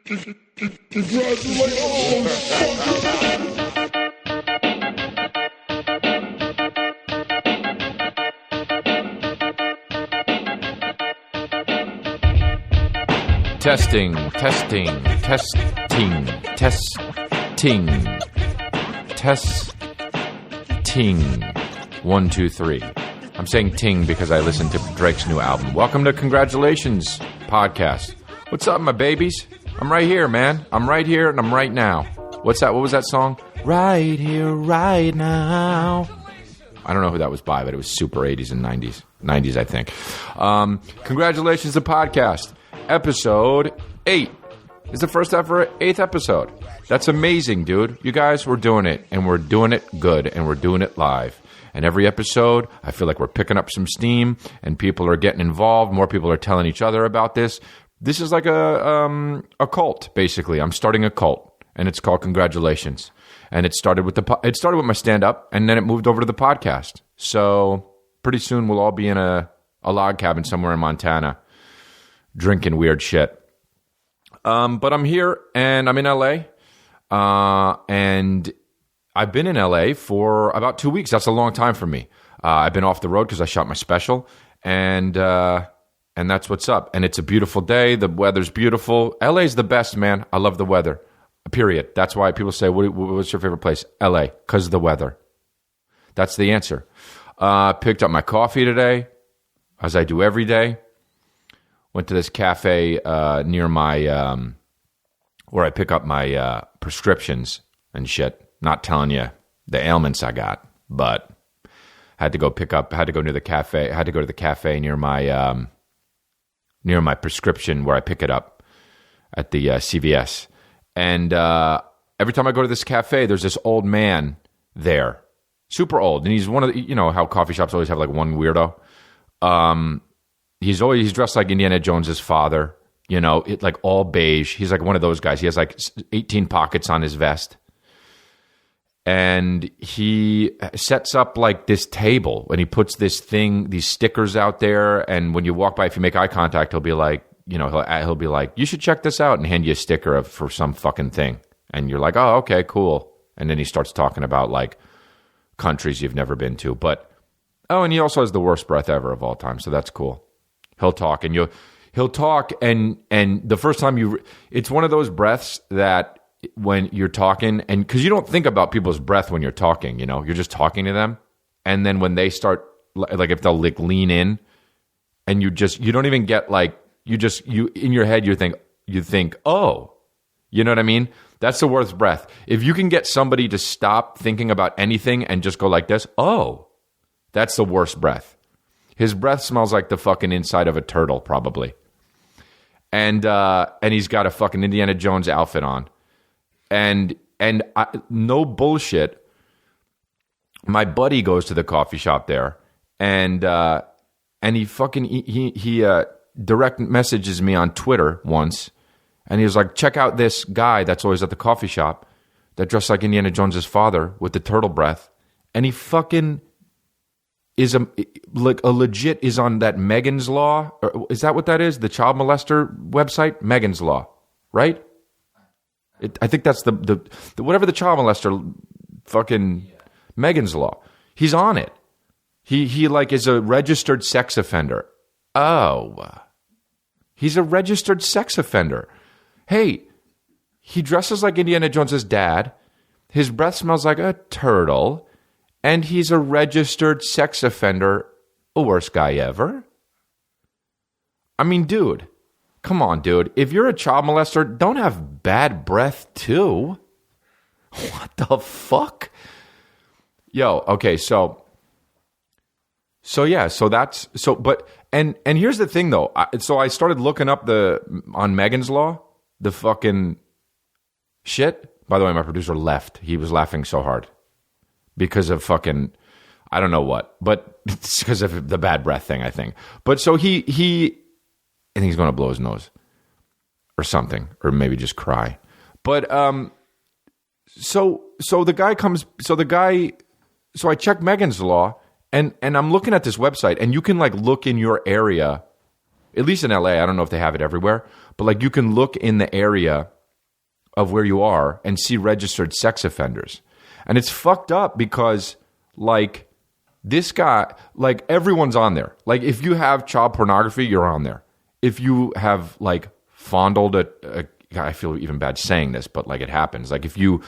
Testing. 1, 2, 3. I'm saying ting because I listened to Drake's new album. Welcome to Congratulations Podcast. What's up, my babies? I'm right here, man. I'm right here and I'm right now. What's that? What was that song? Right here, right now. I don't know who that was by, but it was super 80s and 90s. 90s, I think. Congratulations, the podcast. Episode 8. It's the first ever 8th episode. That's amazing, dude. You guys, we're doing it, and we're doing it good, and we're doing it live. And every episode, I feel like we're picking up some steam, and people are getting involved. More people are telling each other about this. This is like a cult, basically. I'm starting a cult, and it's called Congratulations. And it started with my stand-up, and then it moved over to the podcast. So pretty soon we'll all be in a log cabin somewhere in Montana, drinking weird shit. But I'm here, and I'm in LA, and I've been in LA for about 2 weeks. That's a long time for me. I've been off the road because I shot my special, and that's what's up. And it's a beautiful day. The weather's beautiful. LA's the best, man. I love the weather, period. That's why people say, what's your favorite place? LA, because of the weather. That's the answer. Picked up my coffee today, as I do every day. Went to this cafe near my, where I pick up my prescriptions and shit. Not telling you the ailments I got, but had to go near the cafe. Had to go to the cafe near my prescription where I pick it up at the CVS. And every time I go to this cafe, there's this old man there, super old, and he's one of the, you know how coffee shops always have like one weirdo. He's dressed like Indiana Jones's father, you know, like all beige. He's like one of those guys. He has like 18 pockets on his vest. And he sets up like this table and he puts these stickers out there. And when you walk by, if you make eye contact, he'll be like, you know, he'll be like, you should check this out, and hand you a sticker for some fucking thing. And you're like, oh, okay, cool. And then he starts talking about like countries you've never been to. And he also has the worst breath ever of all time. So that's cool. He'll talk and the first time it's one of those breaths that when you're talking, and because you don't think about people's breath when you're talking, you know, you're just talking to them. And then when they start, like if they'll like lean in and you don't even get like, you in your head, you think, oh, you know what I mean? That's the worst breath. If you can get somebody to stop thinking about anything and just go like this, oh, that's the worst breath. His breath smells like the fucking inside of a turtle, probably. And he's got a fucking Indiana Jones outfit on. And no bullshit, my buddy goes to the coffee shop there, and he direct messages me on Twitter once, and he was like, check out this guy that's always at the coffee shop that dressed like Indiana Jones's father with the turtle breath, and he fucking is a legit is on that Megan's Law, or is that what that is? The child molester website, Megan's Law, right? I think that's the whatever the child molester fucking Megan's Law. He's on it. He like is a registered sex offender. Oh, he's a registered sex offender. Hey, he dresses like Indiana Jones's dad. His breath smells like a turtle. And he's a registered sex offender. The worst guy ever. I mean, dude. Come on, dude. If you're a child molester, don't have bad breath, too. What the fuck? Yo, okay, so that's... And here's the thing, though. So I started looking up on Megan's Law, the fucking shit. By the way, my producer left. He was laughing so hard. Because of fucking, I don't know what, but it's because of the bad breath thing, I think. But so I think he's going to blow his nose or something, or maybe just cry. But so I checked Megan's Law, and I'm looking at this website, and you can like look in your area, at least in LA. I don't know if they have it everywhere, but like you can look in the area of where you are and see registered sex offenders. And it's fucked up because, like, this guy, like, everyone's on there. Like, if you have child pornography, you're on there. If you have, like, fondled I feel even bad saying this, but, like, it happens. Like, if you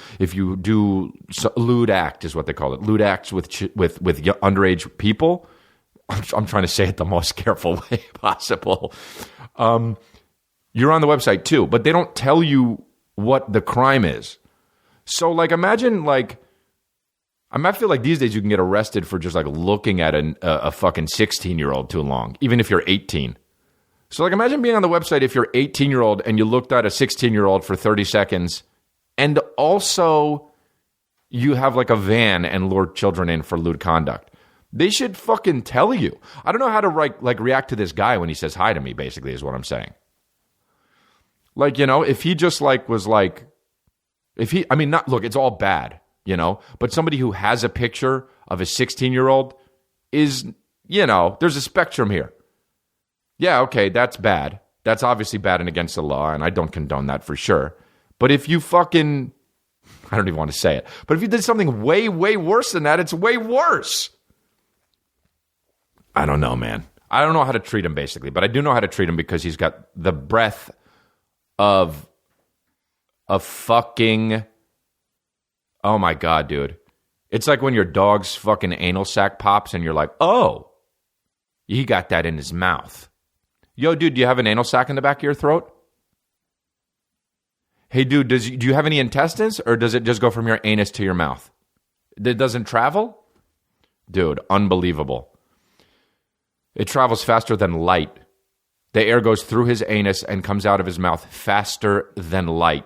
do lewd act is what they call it, lewd acts with underage people. I'm trying to say it the most careful way possible. You're on the website too, but they don't tell you what the crime is. So, like, imagine, like, I feel like these days you can get arrested for just, like, looking at a fucking 16-year-old too long, even if you're 18. So, like, imagine being on the website if you're 18-year-old and you looked at a 16-year-old for 30 seconds, and also you have, like, a van and lured children in for lewd conduct. They should fucking tell you. I don't know how to, react to this guy when he says hi to me, basically, is what I'm saying. Like, you know, if he just, like, was like, look, it's all bad, you know, but somebody who has a picture of a 16-year-old is, you know, there's a spectrum here. Yeah, okay, that's bad. That's obviously bad and against the law, and I don't condone that for sure. But if you fucking, I don't even want to say it, but if you did something way, way worse than that, it's way worse. I don't know, man. I don't know how to treat him, basically, but I do know how to treat him because he's got the breath of fucking, oh my God, dude. It's like when your dog's fucking anal sac pops and you're like, oh, he got that in his mouth. Yo, dude, do you have an anal sac in the back of your throat? Hey, dude, do you have any intestines, or does it just go from your anus to your mouth? It doesn't travel? Dude, unbelievable. It travels faster than light. The air goes through his anus and comes out of his mouth faster than light.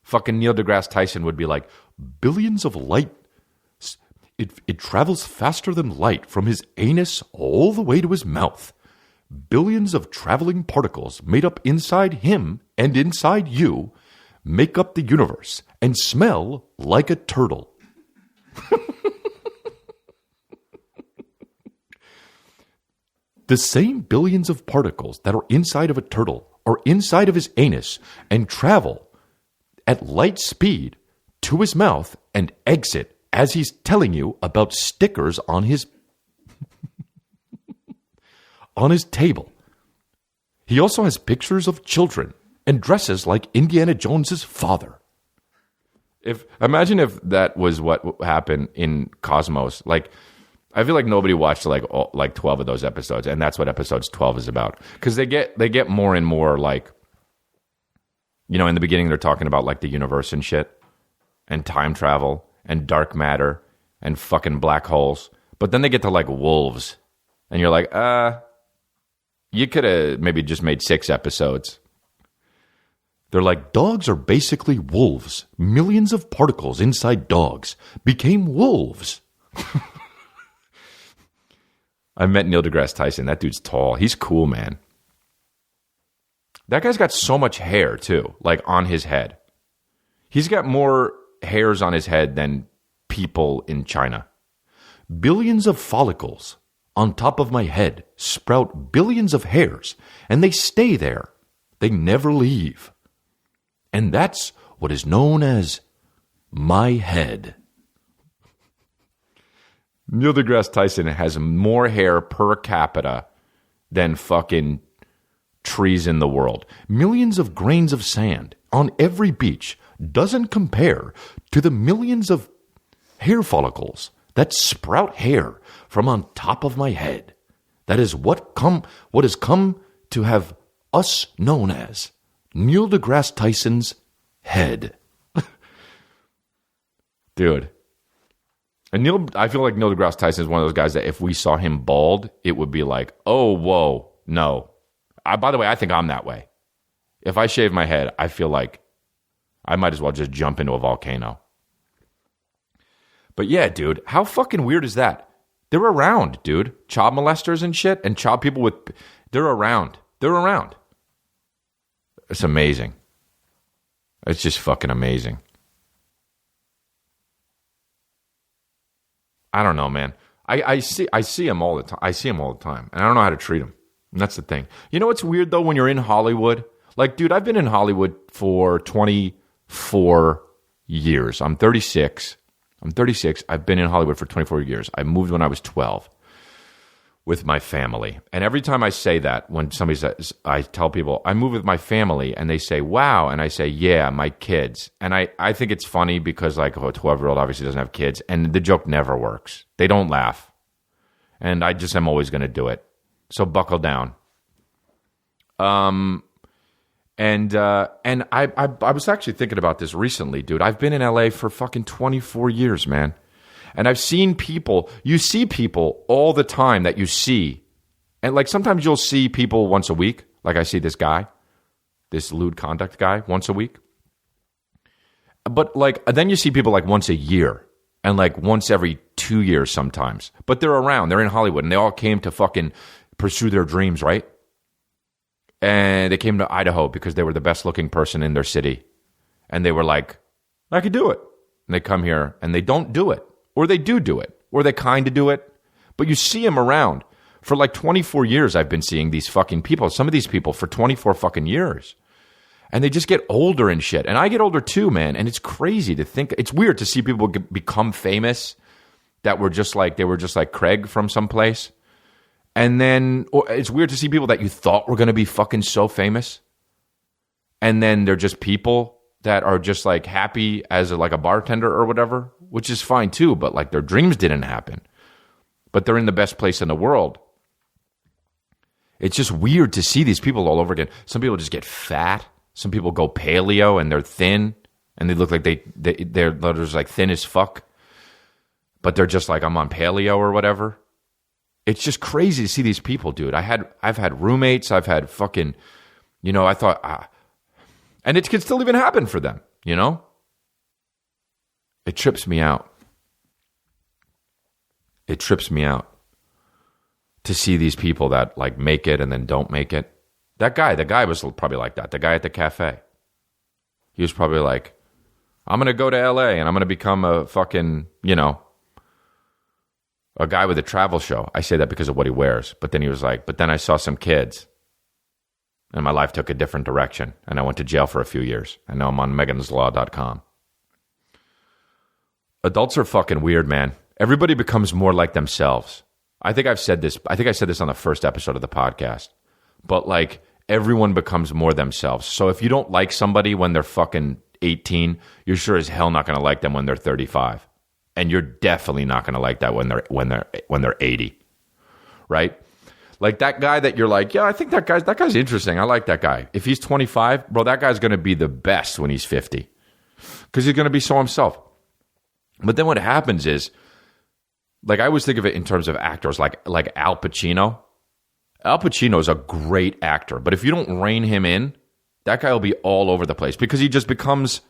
Fucking Neil deGrasse Tyson would be like, billions of light. It travels faster than light from his anus all the way to his mouth. Billions of traveling particles made up inside him and inside you make up the universe and smell like a turtle. The same billions of particles that are inside of a turtle are inside of his anus and travel at light speed to his mouth and exit as he's telling you about stickers on his on his table. He also has pictures of children and dresses like Indiana Jones's father. Imagine if that was what happened in Cosmos. Like, I feel like nobody watched like 12 of those episodes, and that's what episodes 12 is about. Because they get more and more, like, you know, in the beginning they're talking about, like, the universe and shit, and time travel, and dark matter, and fucking black holes. But then they get to, like, wolves, and you're like, you could have maybe just made 6 episodes. They're like, dogs are basically wolves. Millions of particles inside dogs became wolves. I met Neil deGrasse Tyson. That dude's tall. He's cool, man. That guy's got so much hair, too, like, on his head. He's got more hairs on his head than people in China. Billions of follicles on top of my head sprout billions of hairs, and they stay there. They never leave. And that's what is known as my head. Neil deGrasse Tyson has more hair per capita than fucking trees in the world. Millions of grains of sand on every beach doesn't compare to the millions of hair follicles that sprout hair from on top of my head. That is what has come to have us known as Neil deGrasse Tyson's head. Dude. And I feel like Neil deGrasse Tyson is one of those guys that if we saw him bald, it would be like, oh, whoa, no. By the way, I think I'm that way. If I shave my head, I feel like I might as well just jump into a volcano. But yeah, dude, how fucking weird is that? They're around, dude. Child molesters and shit, and child people they're around. They're around. It's amazing. It's just fucking amazing. I don't know, man. I see him all the time. I see him all the time, and I don't know how to treat him. And that's the thing. You know what's weird, though, when you're in Hollywood? Like, dude, I've been in Hollywood for 20 24 years. I'm 36. I've been in Hollywood for 24 years. I moved when I was 12 with my family. And every time I say that, when somebody says, I tell people, I move with my family, and they say, wow. And I say, yeah, my kids. And I think it's funny because like a 12-year-old obviously doesn't have kids, and the joke never works. They don't laugh. And I'm always going to do it. So buckle down. And I was actually thinking about this recently, dude. I've been in LA for fucking 24 years, man. And I've seen people, you see people all the time that you see. And like sometimes you'll see people once a week. Like I see this guy, this lewd conduct guy once a week. But like, then you see people like once a year and like once every 2 years sometimes. But they're around, they're in Hollywood, and they all came to fucking pursue their dreams, right? And they came to Idaho because they were the best looking person in their city. And they were like, I could do it. And they come here and they don't do it. Or they do it. Or they kind of do it. But you see them around. For like 24 years I've been seeing these fucking people. Some of these people for 24 fucking years. And they just get older and shit. And I get older too, man. And it's crazy to think. It's weird to see people become famous that were just like, they were just like Craig from someplace. And then it's weird to see people that you thought were going to be fucking so famous. And then they're just people that are just like happy as like a bartender or whatever, which is fine too. But like their dreams didn't happen. But they're in the best place in the world. It's just weird to see these people all over again. Some people just get fat. Some people go paleo and they're thin. And they look like they're just like thin as fuck. But they're just like, I'm on paleo or whatever. It's just crazy to see these people, dude. I've had roommates. I've had fucking, I thought, and it can still even happen for them, It trips me out. It trips me out to see these people that like make it and then don't make it. The guy was probably like that. The guy at the cafe. He was probably like, I'm going to go to LA and I'm going to become a fucking, a guy with a travel show. I say that because of what he wears. But then he was like, but then I saw some kids and my life took a different direction. And I went to jail for a few years. And now I'm on meganslaw.com. Adults are fucking weird, man. Everybody becomes more like themselves. I think I said this on the first episode of the podcast. But like, everyone becomes more themselves. So if you don't like somebody when they're fucking 18, you're sure as hell not going to like them when they're 35. And you're definitely not going to like that when they're 80, right? Like that guy that you're like, yeah, I think that guy's interesting. I like that guy. If he's 25, bro, that guy's going to be the best when he's 50 because he's going to be so himself. But then what happens is, like I always think of it in terms of actors, like Al Pacino. Al Pacino is a great actor, but if you don't rein him in, that guy will be all over the place because he just becomes.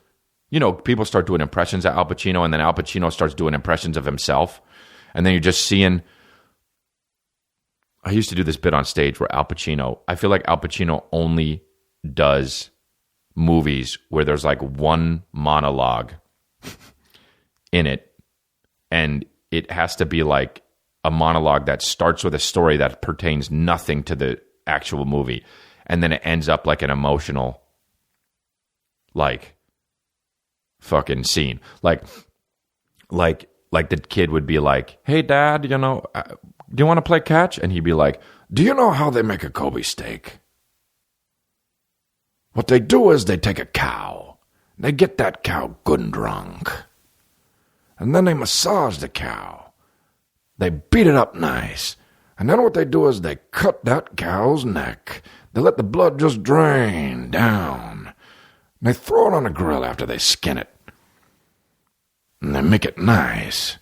People start doing impressions of Al Pacino, and then Al Pacino starts doing impressions of himself. And then you're just seeing... I used to do this bit on stage where I feel like Al Pacino only does movies where there's like one monologue in it. And it has to be like a monologue that starts with a story that pertains nothing to the actual movie. And then it ends up like an emotional, like... fucking scene. Like the kid would be like, hey dad, do you want to play catch? And he'd be like, do you know how they make a Kobe steak? What they do is they take a cow. They get that cow good and drunk. And then they massage the cow. They beat it up nice. And then what they do is they cut that cow's neck. They let the blood just drain down. And they throw it on a grill after they skin it. And they make it nice.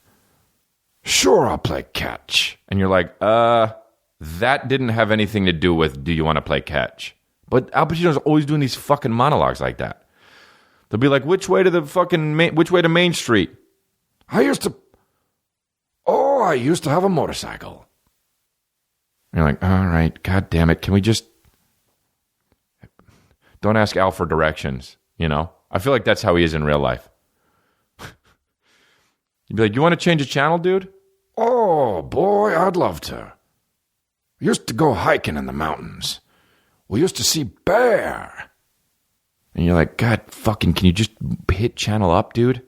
Sure, I'll play catch. And you're like, that didn't have anything to do with do you want to play catch? But Al Pacino's always doing these fucking monologues like that. They'll be like, which way to Main Street? I used to have a motorcycle. And you're like, all right, God damn it. Can we just... Don't ask Al for directions, I feel like that's how he is in real life. You'd be like, you want to change a channel, dude? Oh, boy, I'd love to. We used to go hiking in the mountains. We used to see bear. And you're like, God fucking, can you just hit channel up, dude?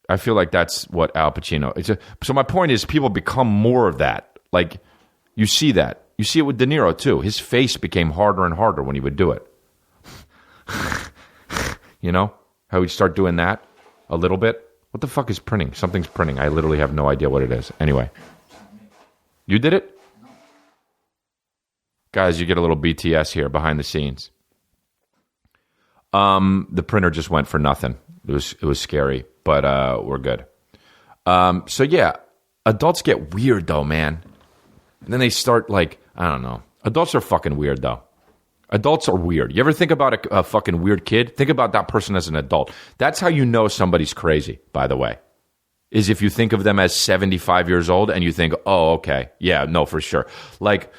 I feel like that's what Al Pacino. So my point is, people become more of that. Like, you see that. You see it with De Niro, too. His face became harder and harder when he would do it. You know? How he'd start doing that a little bit. What the fuck is printing? Something's printing. I literally have no idea what it is. Anyway. You did it? Guys, you get a little BTS here behind the scenes. The printer just went for nothing. It was scary, but we're good. So yeah, adults get weird though, man. And then they start like, I don't know. Adults are fucking weird though. Adults are weird. You ever think about a fucking weird kid? Think about that person as an adult. That's how you know somebody's crazy, by the way. Is if you think of them as 75 years old and you think, oh, okay, yeah, no, for sure. Like,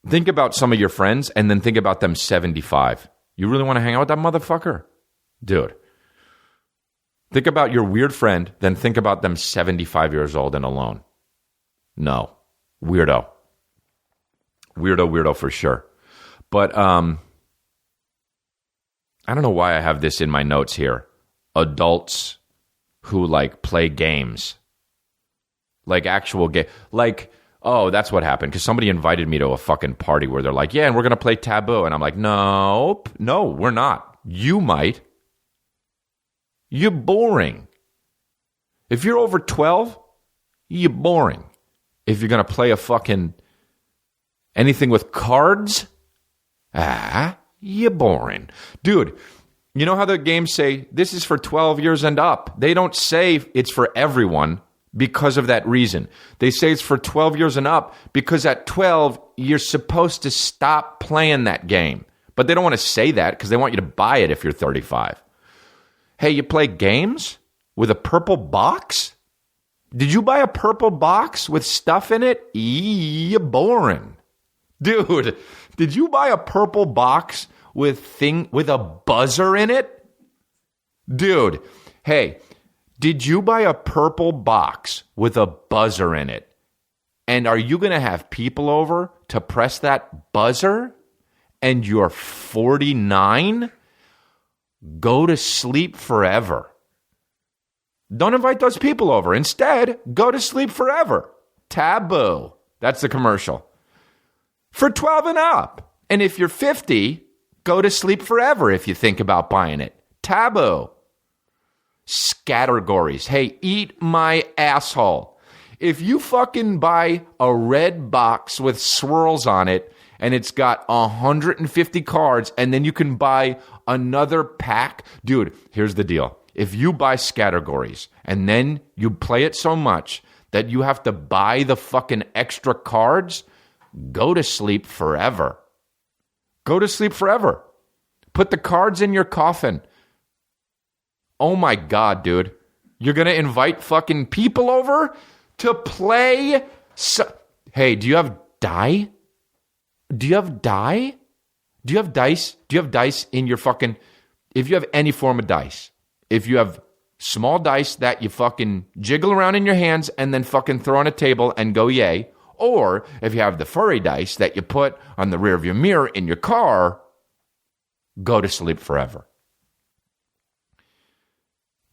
think about some of your friends and then think about them 75. You really want to hang out with that motherfucker? Dude. Think about your weird friend, then think about them 75 years old and alone. No. Weirdo. Weirdo for sure. But I don't know why I have this in my notes here. Adults who like play games. Like actual game. Like, oh, that's what happened. Because somebody invited me to a fucking party where they're like, yeah, and we're going to play Taboo. And I'm like, nope. No, we're not. You might. You're boring. If you're over 12, you're boring. If you're going to play a fucking anything with cards, you're boring. Dude, you know how the games say, this is for 12 years and up? They don't say it's for everyone because of that reason. They say it's for 12 years and up because at 12, you're supposed to stop playing that game. But they don't want to say that because they want you to buy it if you're 35. Hey, you play games with a purple box? Did you buy a purple box with stuff in it? You're boring. Dude, did you buy a purple box with a buzzer in it? Dude, hey, did you buy a purple box with a buzzer in it? And are you going to have people over to press that buzzer? And you're 49? Go to sleep forever. Don't invite those people over. Instead, go to sleep forever. Taboo. That's the commercial. For 12 and up. And if you're 50, go to sleep forever if you think about buying it. Taboo. Scattergories. Hey, eat my asshole. If you fucking buy a red box with swirls on it and it's got 150 cards and then you can buy another pack. Dude, here's the deal. If you buy Scattergories and then you play it so much that you have to buy the fucking extra cards, go to sleep forever. Go to sleep forever. Put the cards in your coffin. Oh my God, dude. You're going to invite fucking people over to play? Hey, do you have die? Do you have die? Do you have dice? Do you have dice in your fucking... If you have any form of dice, if you have small dice that you fucking jiggle around in your hands and then fucking throw on a table and go yay, or if you have the furry dice that you put on the rear of your mirror in your car, go to sleep forever.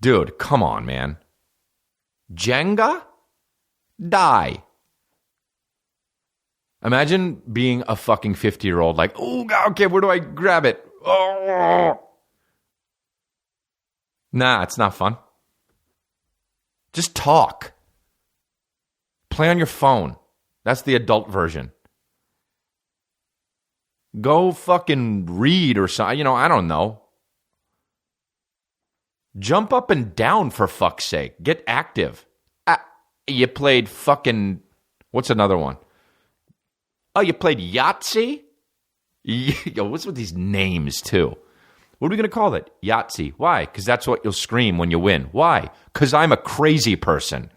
Dude, come on, man. Jenga? Die. Imagine being a fucking 50-year-old like, oh, okay, where do I grab it? Oh. Nah, it's not fun. Just talk. Play on your phone. That's the adult version. Go fucking read or something. I don't know. Jump up and down, for fuck's sake. Get active. You played fucking... What's another one? Oh, you played Yahtzee? Yo, what's with these names, too? What are we going to call it? Yahtzee. Why? Because that's what you'll scream when you win. Why? Because I'm a crazy person.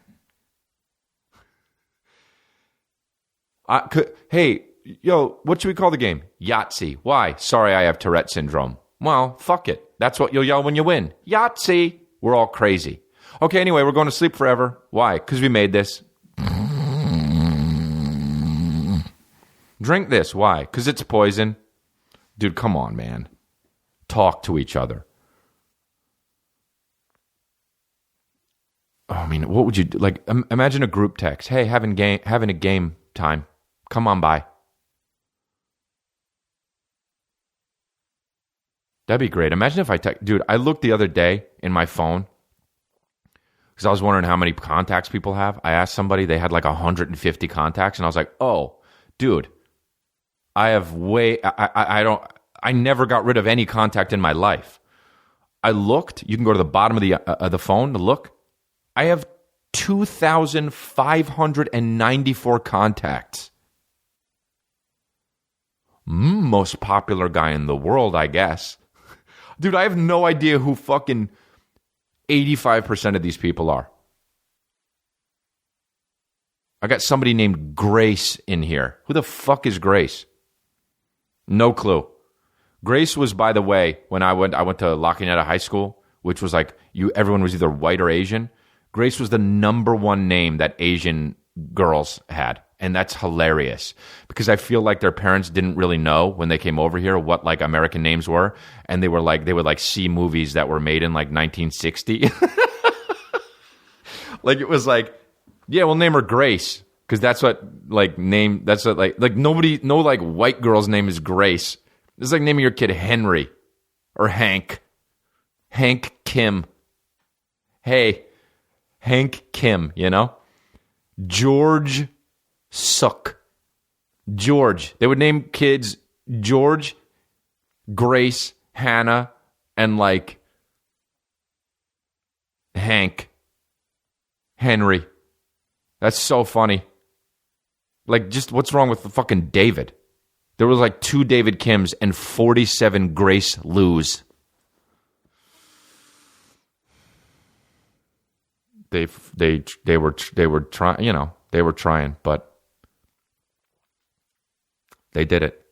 Hey, yo, what should we call the game? Yahtzee. Why? Sorry, I have Tourette syndrome. Well, fuck it. That's what you'll yell when you win. Yahtzee. We're all crazy. Okay, anyway, we're going to sleep forever. Why? Because we made this. Drink this. Why? Because it's poison. Dude, come on, man. Talk to each other. Oh, I mean, what would you do? Like, imagine a group text. Hey, having a game time. Come on by. That'd be great. Imagine if dude, I looked the other day in my phone because I was wondering how many contacts people have. I asked somebody, they had like 150 contacts, and I was like, oh, dude, I have I never got rid of any contact in my life. I looked. You can go to the bottom of the phone to look. I have 2,594 contacts. Most popular guy in the world, I guess. Dude, I have no idea who fucking 85% of these people are. I got somebody named Grace in here. Who the fuck is Grace? No clue. Grace was, by the way, when I went to La Cuneta High School, which was like everyone was either white or Asian. Grace was the number one name that Asian girls had. And that's hilarious because I feel like their parents didn't really know when they came over here what like American names were. And they would like see movies that were made in like 1960. Like it was like, yeah, we'll name her Grace because that's what like name, that's what like nobody, no like white girl's name is Grace. It's like naming your kid Henry or Hank Kim. Hey, Hank Kim, you know? George Suck. George. They would name kids George, Grace, Hannah, and like Hank. Henry. That's so funny. Like, just what's wrong with the fucking David? There was like 2 David Kims and 47 Grace Lou's. They were trying, you know, they were trying, but they did it.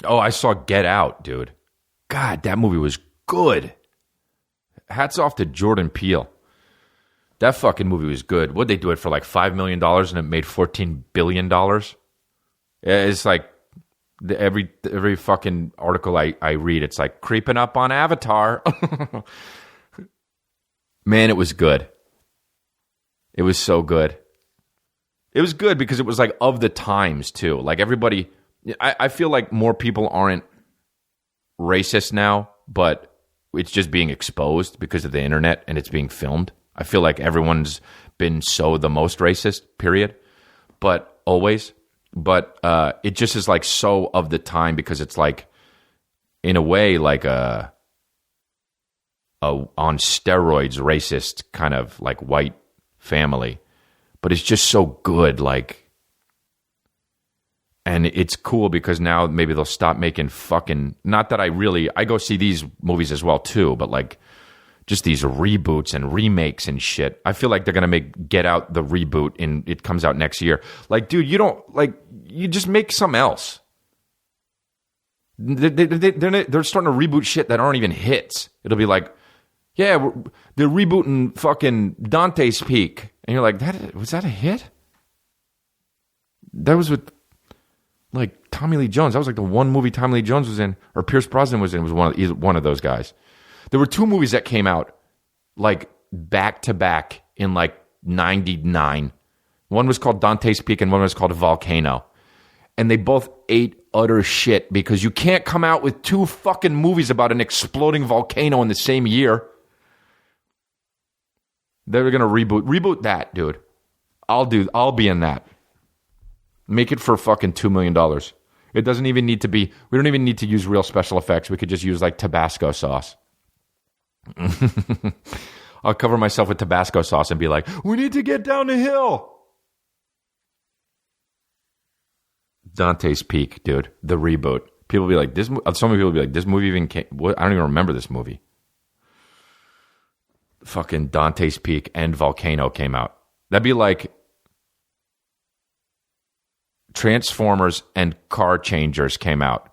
Oh, I saw Get Out, dude. God, that movie was good. Hats off to Jordan Peele. That fucking movie was good. What'd they do it for like $5 million and it made $14 billion? It's like every fucking article I read, it's like creeping up on Avatar. Man, it was good. It was so good. It was good because it was like of the times too. Like everybody, I feel like more people aren't racist now, but it's just being exposed because of the internet and it's being filmed. I feel like everyone's been the most racist, period. But always. But it just is like so of the time because it's like, in a way, like a on steroids racist kind of like white family. But it's just so good, like, and it's cool because now maybe they'll stop making fucking, not that I go see these movies as well too, but like just these reboots and remakes and shit. I feel like they're going to make Get Out the reboot and it comes out next year. Like, dude, you just make something else. They're starting to reboot shit that aren't even hits. It'll be like, yeah, they're rebooting fucking Dante's Peak. And you're like, was that a hit? That was with, like, Tommy Lee Jones. That was like the one movie Tommy Lee Jones was in, or Pierce Brosnan was in, was one of those guys. There were 2 movies that came out, like, back to back in, like, 99. One was called Dante's Peak and one was called Volcano. And they both ate utter shit because you can't come out with 2 fucking movies about an exploding volcano in the same year. They're going to reboot that, dude. I'll be in that. Make it for fucking $2 million. It doesn't even need to be, we don't even need to use real special effects. We could just use like Tabasco sauce. I'll cover myself with Tabasco sauce and be like, we need to get down the hill. Dante's Peak, dude. The reboot. People will be like, some people will be like, this movie even came, what? I don't even remember this movie. Fucking Dante's Peak and Volcano came out. That'd be like Transformers and Car Changers came out.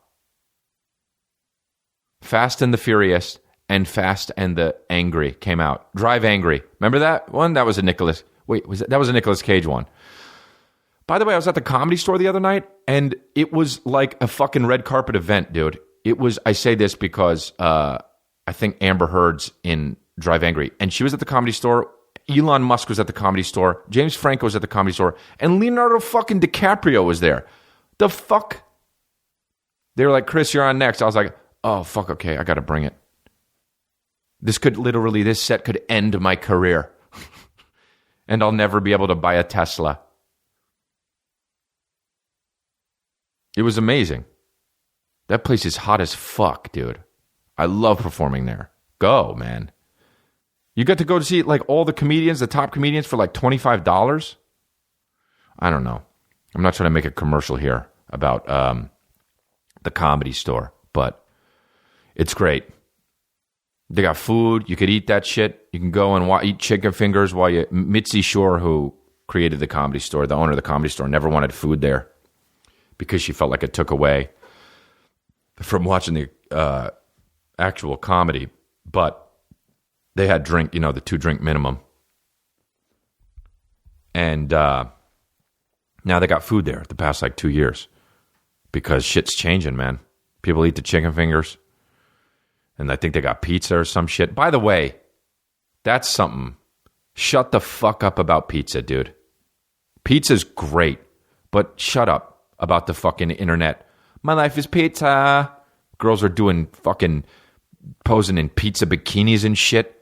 Fast and the Furious and Fast and the Angry came out. Drive Angry. Remember that one? That was a Nicolas Cage one. By the way, I was at the Comedy Store the other night, and it was like a fucking red carpet event, dude. It was, I say this because I think Amber Heard's in Drive Angry, and she was at the Comedy Store. Elon Musk was at the Comedy Store. James Franco was at the Comedy Store. And Leonardo fucking DiCaprio was there. The fuck? They were like, Chris, you're on next. I was like, oh, fuck, okay, I got to bring it. This set could end my career. And I'll never be able to buy a Tesla. It was amazing. That place is hot as fuck, dude. I love performing there. Go, man. You got to go to see like all the comedians, the top comedians for like $25? I don't know. I'm not trying to make a commercial here about the Comedy Store, but it's great. They got food. You could eat that shit. You can go and eat chicken fingers while you... Mitzi Shore, who created the Comedy Store, the owner of the Comedy Store, never wanted food there because she felt like it took away from watching the actual comedy. But they had drink, the 2-drink minimum. And now they got food there the past like 2 years because shit's changing, man. People eat the chicken fingers. And I think they got pizza or some shit. By the way, that's something. Shut the fuck up about pizza, dude. Pizza's great, but shut up about the fucking internet. My life is pizza. Girls are doing fucking posing in pizza bikinis and shit.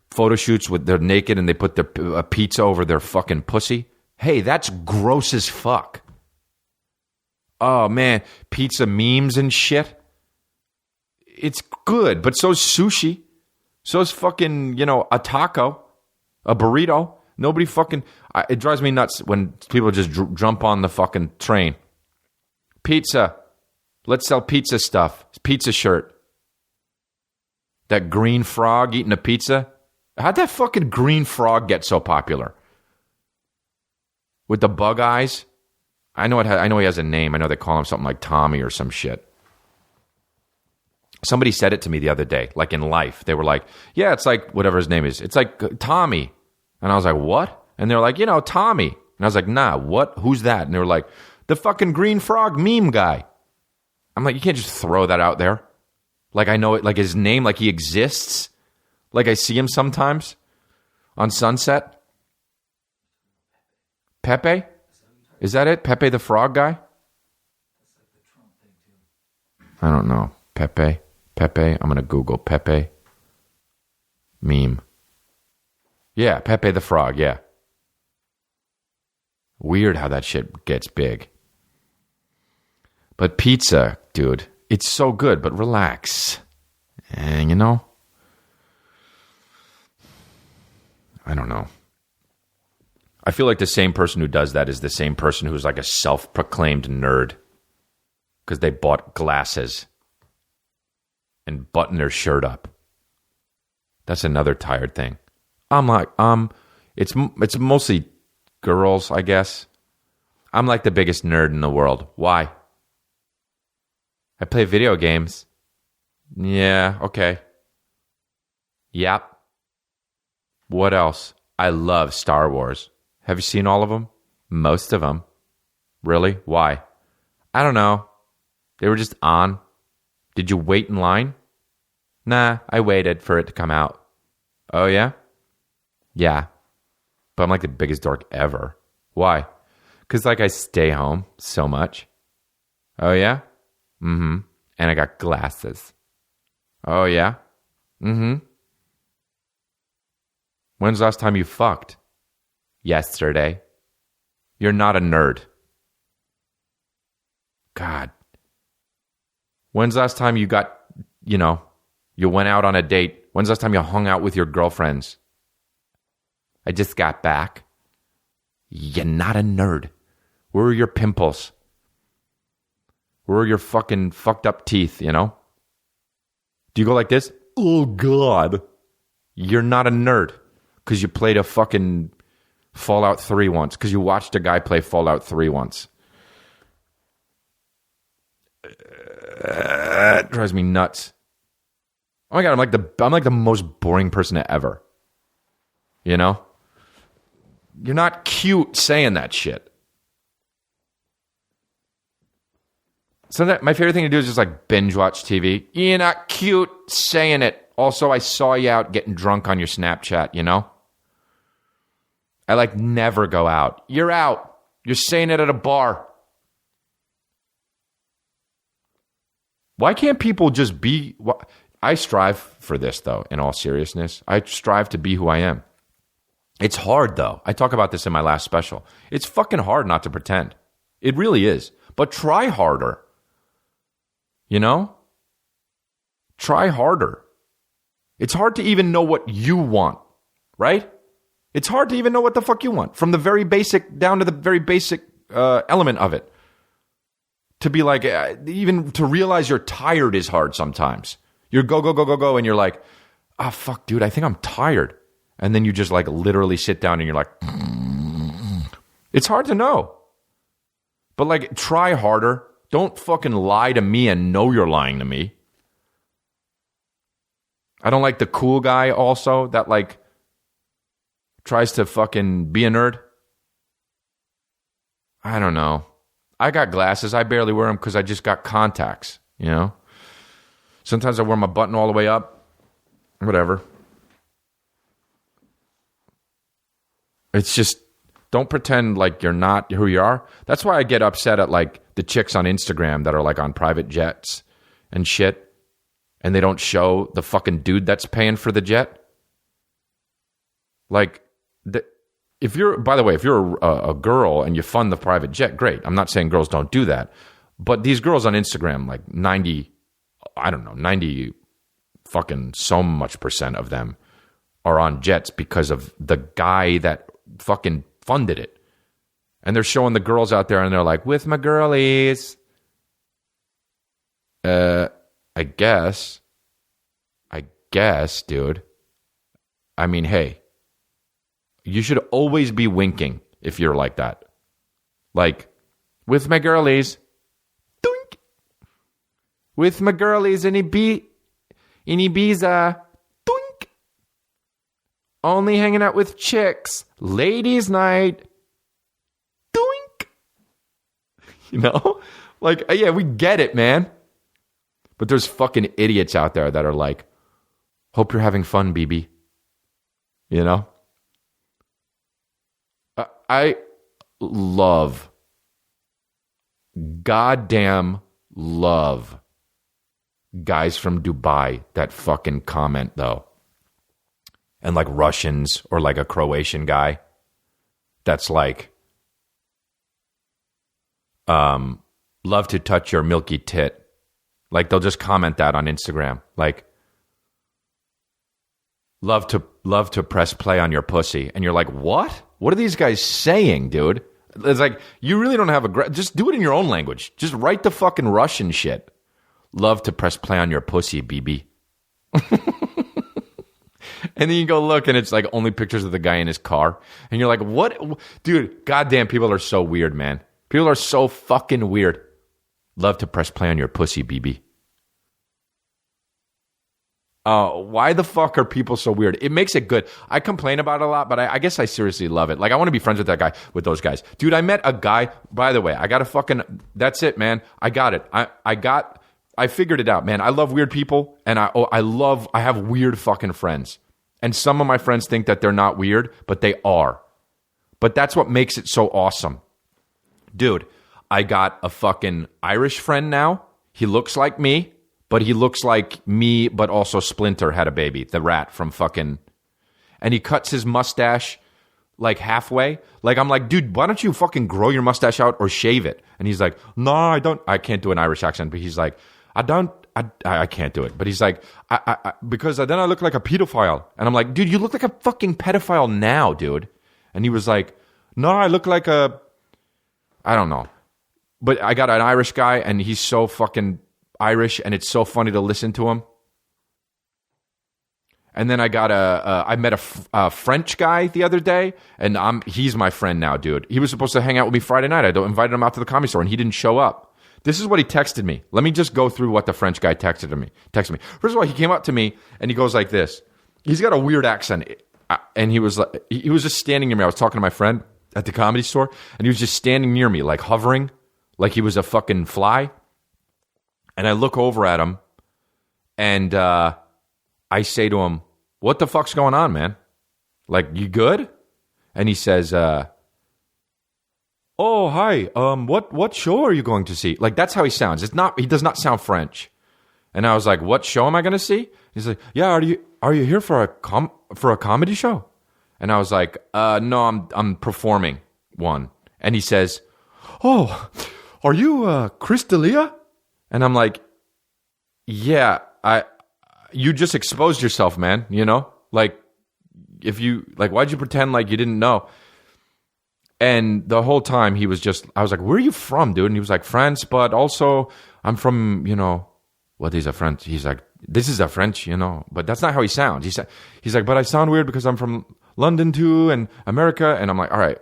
Photo shoots with they're naked and they put their pizza over their fucking pussy. Hey, that's gross as fuck. Oh man, pizza memes and shit. It's good, but so's sushi. So's fucking, a taco, a burrito. Nobody fucking... it drives me nuts when people just jump on the fucking train. Pizza. Let's sell pizza stuff. Pizza shirt. That green frog eating a pizza. How'd that fucking green frog get so popular? With the bug eyes? I know he has a name. I know they call him something like Tommy or some shit. Somebody said it to me the other day, like in life. They were like, yeah, it's like whatever his name is. It's like Tommy. And I was like, what? And they were like, Tommy. And I was like, nah, what? Who's that? And they were like, the fucking green frog meme guy. I'm like, you can't just throw that out there. Like I know it, like his name, like he exists. Like I see him sometimes on Sunset. Pepe? Is that it? Pepe the frog guy? I don't know. Pepe, I'm going to Google Pepe meme. Yeah, Pepe the Frog, yeah. Weird how that shit gets big. But pizza, dude, it's so good, but relax. And I don't know. I feel like the same person who does that is the same person who's like a self-proclaimed nerd because they bought glasses and button their shirt up. That's another tired thing. I'm like, it's mostly girls, I guess. I'm like the biggest nerd in the world. Why? I play video games. Yeah, okay. Yep. What else? I love Star Wars. Have you seen all of them? Most of them. Really? Why? I don't know. They were just on. Did you wait in line? Nah, I waited for it to come out. Oh, yeah? Yeah. But I'm like the biggest dork ever. Why? Because I stay home so much. Oh, yeah? Mm-hmm. And I got glasses. Oh, yeah? Mm-hmm. When's the last time you fucked? Yesterday. You're not a nerd. God. When's the last time you got, you went out on a date? When's the last time you hung out with your girlfriends? I just got back. You're not a nerd. Where are your pimples? Where are your fucking fucked up teeth, Do you go like this? Oh, God. You're not a nerd because you played a fucking Fallout 3 once, because you watched a guy play Fallout 3 once. It drives me nuts. Oh my God, I'm like the most boring person ever. You're not cute saying that shit. Sometimes my favorite thing to do is just like binge watch TV. You're not cute saying it. Also, I saw you out getting drunk on your Snapchat, you know? I like never go out. You're out. You're saying it at a bar. Why can't people just be... I strive for this, though, in all seriousness. I strive to be who I am. It's hard, though. I talk about this in my last special. It's fucking hard not to pretend. It really is. But try harder. You know? Try harder. It's hard to even know what you want, right? It's hard to even know what the fuck you want. From the very basic down to the very basic element of it. To be like, even to realize you're tired is hard sometimes. You're go, and you're like, ah, fuck, dude, I think I'm tired. And then you just like literally sit down and you're like, it's hard to know. But like, try harder. Don't fucking lie to me and know you're lying to me. I don't like the cool guy also that like tries to fucking be a nerd. I don't know. I got glasses. I barely wear them because I just got contacts, you know? Sometimes I wear my button all the way up. Whatever. It's just, don't pretend like you're not who you are. That's why I get upset at like the chicks on Instagram that are like on private jets and shit. And they don't show the fucking dude that's paying for the jet. Like, if you're, by the way, if you're a girl and you fund the private jet, great. I'm not saying girls don't do that. But these girls on Instagram, like 90 fucking so much % of them are on jets because of the guy that fucking funded it. And they're showing the girls out there and they're like, with my girlies. I guess, dude. I mean, hey, you should always be winking if you're like that. Like, with my girlies. Doink. With my girlies in Ibiza. Doink. Only hanging out with chicks. Ladies' night. Doink. You know? Like, yeah, we get it, man. But there's fucking idiots out there that are like, hope you're having fun, BB. You know? I love, goddamn love guys from Dubai that fucking comment, though. And like Russians or like a Croatian guy that's like, love to touch your milky tit. Like, they'll just comment that on Instagram. Like, love to press play on your pussy. And you're like, what? What are these guys saying, dude? It's like, you really don't have just do it in your own language. Just write the fucking Russian shit. Love to press play on your pussy, BB. And then you go look, and it's like only pictures of the guy in his car. And you're like, what? Dude, goddamn, people are so weird, man. People are so fucking weird. Love to press play on your pussy, BB. Why the fuck are people so weird? It makes it good. I complain about it a lot, but I guess I seriously love it. Like, I want to be friends with that guy, with those guys. Dude, I met a guy, by the way, I got a fucking, that's it, man. I got it. I figured it out, man. I love weird people, and I have weird fucking friends. And some of my friends think that they're not weird, but they are. But that's what makes it so awesome. Dude, I got a fucking Irish friend now. He looks like me. But he looks like me, but also Splinter had a baby, the rat from fucking... And he cuts his mustache like halfway. Like, I'm like, dude, why don't you fucking grow your mustache out or shave it? And he's like, no, I don't. I can't do an Irish accent, but he's like, I can't do it. But he's like, because then I look like a pedophile. And I'm like, dude, you look like a fucking pedophile now, dude. And he was like, no, I look like a... I don't know. But I got an Irish guy, and he's so fucking... Irish, and it's so funny to listen to him. And then I got I met a French guy the other day, and he's my friend now, dude. He was supposed to hang out with me Friday night. I invited him out to the Comedy Store, and he didn't show up. This is what he texted me. Let me just go through what the French guy texted me. First of all, he came up to me, and he goes like this. He's got a weird accent, and he was just standing near me. I was talking to my friend at the Comedy Store, and he was just standing near me, like hovering, like he was a fucking fly. And I look over at him, and I say to him, "What the fuck's going on, man? Like, you good?" And he says, "Oh, hi. What show are you going to see?" Like, that's how he sounds. He does not sound French. And I was like, "What show am I going to see?" He's like, "Yeah, are you here for a comedy show?" And I was like, "No, I'm performing one." And he says, "Oh, are you Chris D'Elia?" And I'm like, "Yeah, you just exposed yourself, man, you know? Like, why'd you pretend like you didn't know?" And the whole time I was like, "Where are you from, dude?" And he was like, "France, but also I'm from, what is a French?" He's like, "This is a French, but that's not how he sounds." He's like, "But I sound weird because I'm from London too and America." And I'm like, "All right."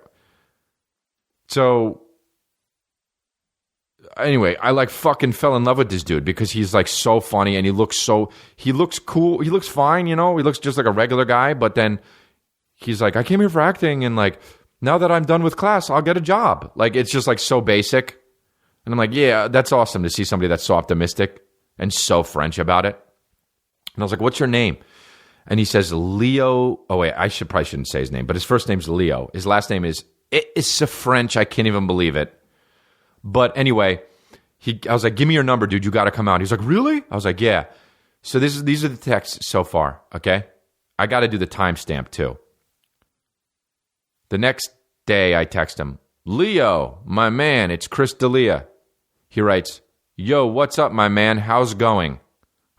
So anyway, I like fucking fell in love with this dude because he's like so funny and he looks cool. He looks fine, he looks just like a regular guy. But then he's like, "I came here for acting, and like, now that I'm done with class, I'll get a job." Like, it's just like so basic. And I'm like, yeah, that's awesome to see somebody that's so optimistic and so French about it. And I was like, "What's your name?" And he says, "Leo." Oh wait, I probably shouldn't say his name, but his first name's Leo. His last name is, it's so French, I can't even believe it. But anyway, I was like, "Give me your number, dude. You got to come out." He was like, "Really?" I was like, "Yeah." So these are the texts so far, okay? I got to do the timestamp too. The next day, I text him, "Leo, my man, it's Chris D'Elia." He writes, "Yo, what's up, my man? How's going?"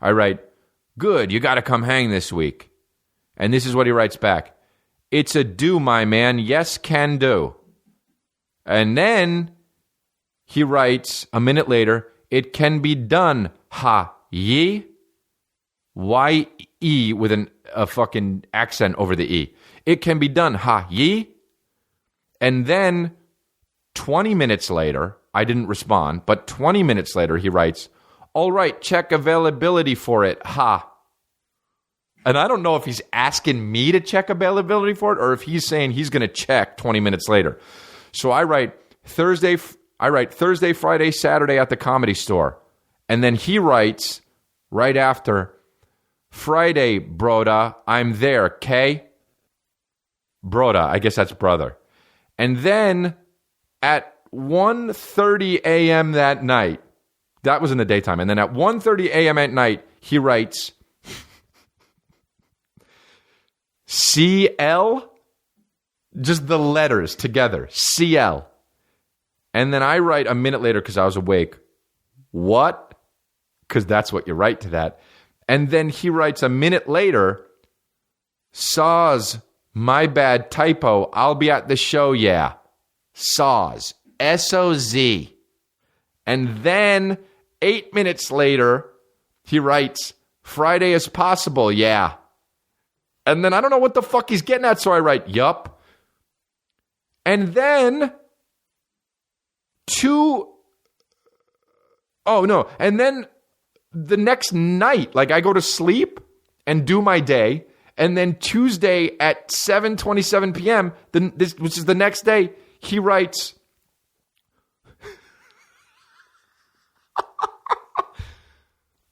I write, "Good, you got to come hang this week." And this is what he writes back. "It's a do, my man. Yes, can do." And then he writes a minute later, "It can be done, ha, ye?" Y-E with a fucking accent over the E. "It can be done, ha, ye?" And then 20 minutes later, I didn't respond, but 20 minutes later, he writes, "All right, check availability for it, ha." And I don't know if he's asking me to check availability for it or if he's saying he's going to check 20 minutes later. So I write Thursday, Friday, Saturday at the Comedy Store. And then he writes right after, "Friday, broda, I'm there, K?" Broda, I guess that's brother. And then at 1:30 a.m. that night, that was in the daytime, and then at 1:30 a.m. at night, he writes, CL, just the letters together, CL. And then I write a minute later, because I was awake, "What?" Because that's what you write to that. And then he writes a minute later, "Saws, my bad, typo, I'll be at the show, yeah." Saws, S-O-Z. And then 8 minutes later, he writes, "Friday is possible, yeah." And then I don't know what the fuck he's getting at, so I write, "Yup." And then and then the next night, like, I go to sleep and do my day, and then Tuesday at 7:27 p.m., which is the next day, he writes,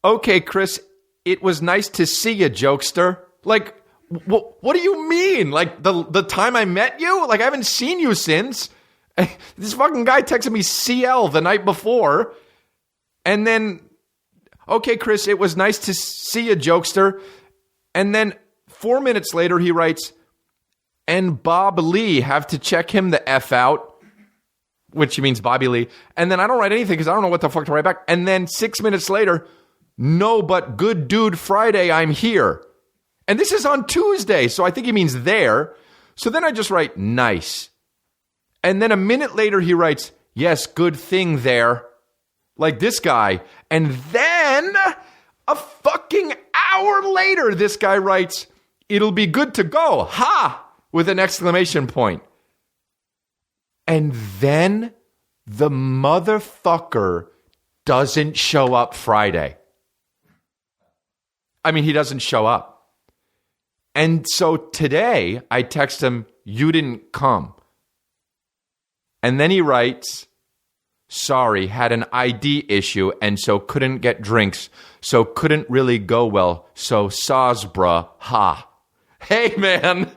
"Okay, Chris, it was nice to see you, jokester." Like, what do you mean? Like, the time I met you? Like, I haven't seen you since. This fucking guy texted me CL the night before. And then, "Okay, Chris, it was nice to see you, jokester." And then 4 minutes later, he writes, "And Bob Lee, have to check him the F out," which means Bobby Lee. And then I don't write anything because I don't know what the fuck to write back. And then 6 minutes later, "No, but good dude, Friday, I'm here." And this is on Tuesday, so I think he means there. So then I just write, "Nice." And then a minute later, he writes, "Yes, good thing there." Like this guy. And then a fucking hour later, this guy writes, "It'll be good to go, ha!" with an exclamation point. And then the motherfucker doesn't show up Friday. I mean, he doesn't show up. And so today, I text him, "You didn't come." And then he writes, Sorry, had an ID issue and so couldn't get drinks. So couldn't really go well. So saws, bruh. Ha. Hey, man.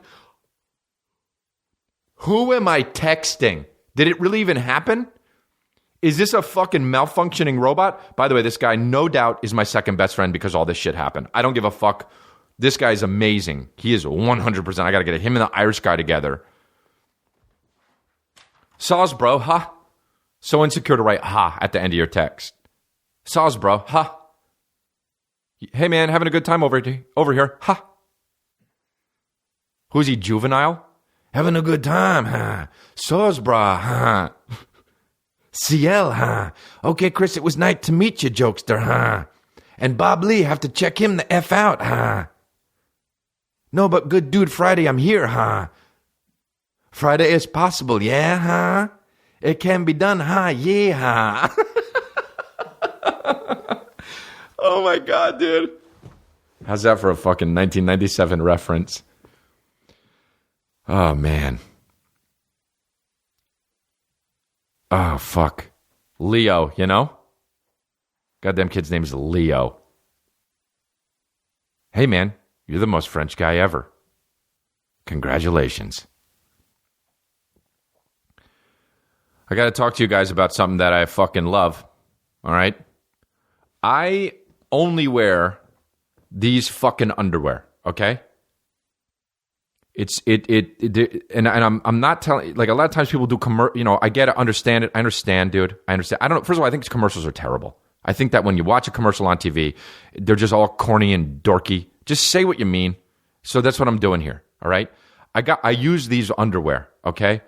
Who am I texting? Did it really even happen? Is this a fucking malfunctioning robot? By the way, this guy, no doubt, is my second best friend because all this shit happened. I don't give a fuck. This guy is amazing. He is 100%. I got to get him and the Irish guy together. Saws, bro. Ha. So insecure to write ha at the end of your text. Saws, bro. Ha. Hey, man, having a good time over here. Ha. Who's he, juvenile? Having a good time, huh? Saws, brah, huh? CL, huh? Okay, Chris, it was nice to meet you, jokester, huh? And Bob Lee, have to check him the F out, huh? No, but good dude, Friday, I'm here, huh? Friday is possible, yeah, huh? It can be done, huh? Yeah, huh? Oh, my God, dude. How's that for a fucking 1997 reference? Oh, man. Oh, fuck. Leo, you know? Goddamn kid's name is Leo. Hey, man, you're the most French guy ever. Congratulations. I got to talk to you guys about something that I fucking love. All right? I only wear these fucking underwear, okay? I'm not telling, like, a lot of times people do I get it, understand it. I understand, dude. I understand. I don't know. First of all, I think commercials are terrible. I think that when you watch a commercial on TV, they're just all corny and dorky. Just say what you mean. So that's what I'm doing here. All right. I use these underwear. Okay.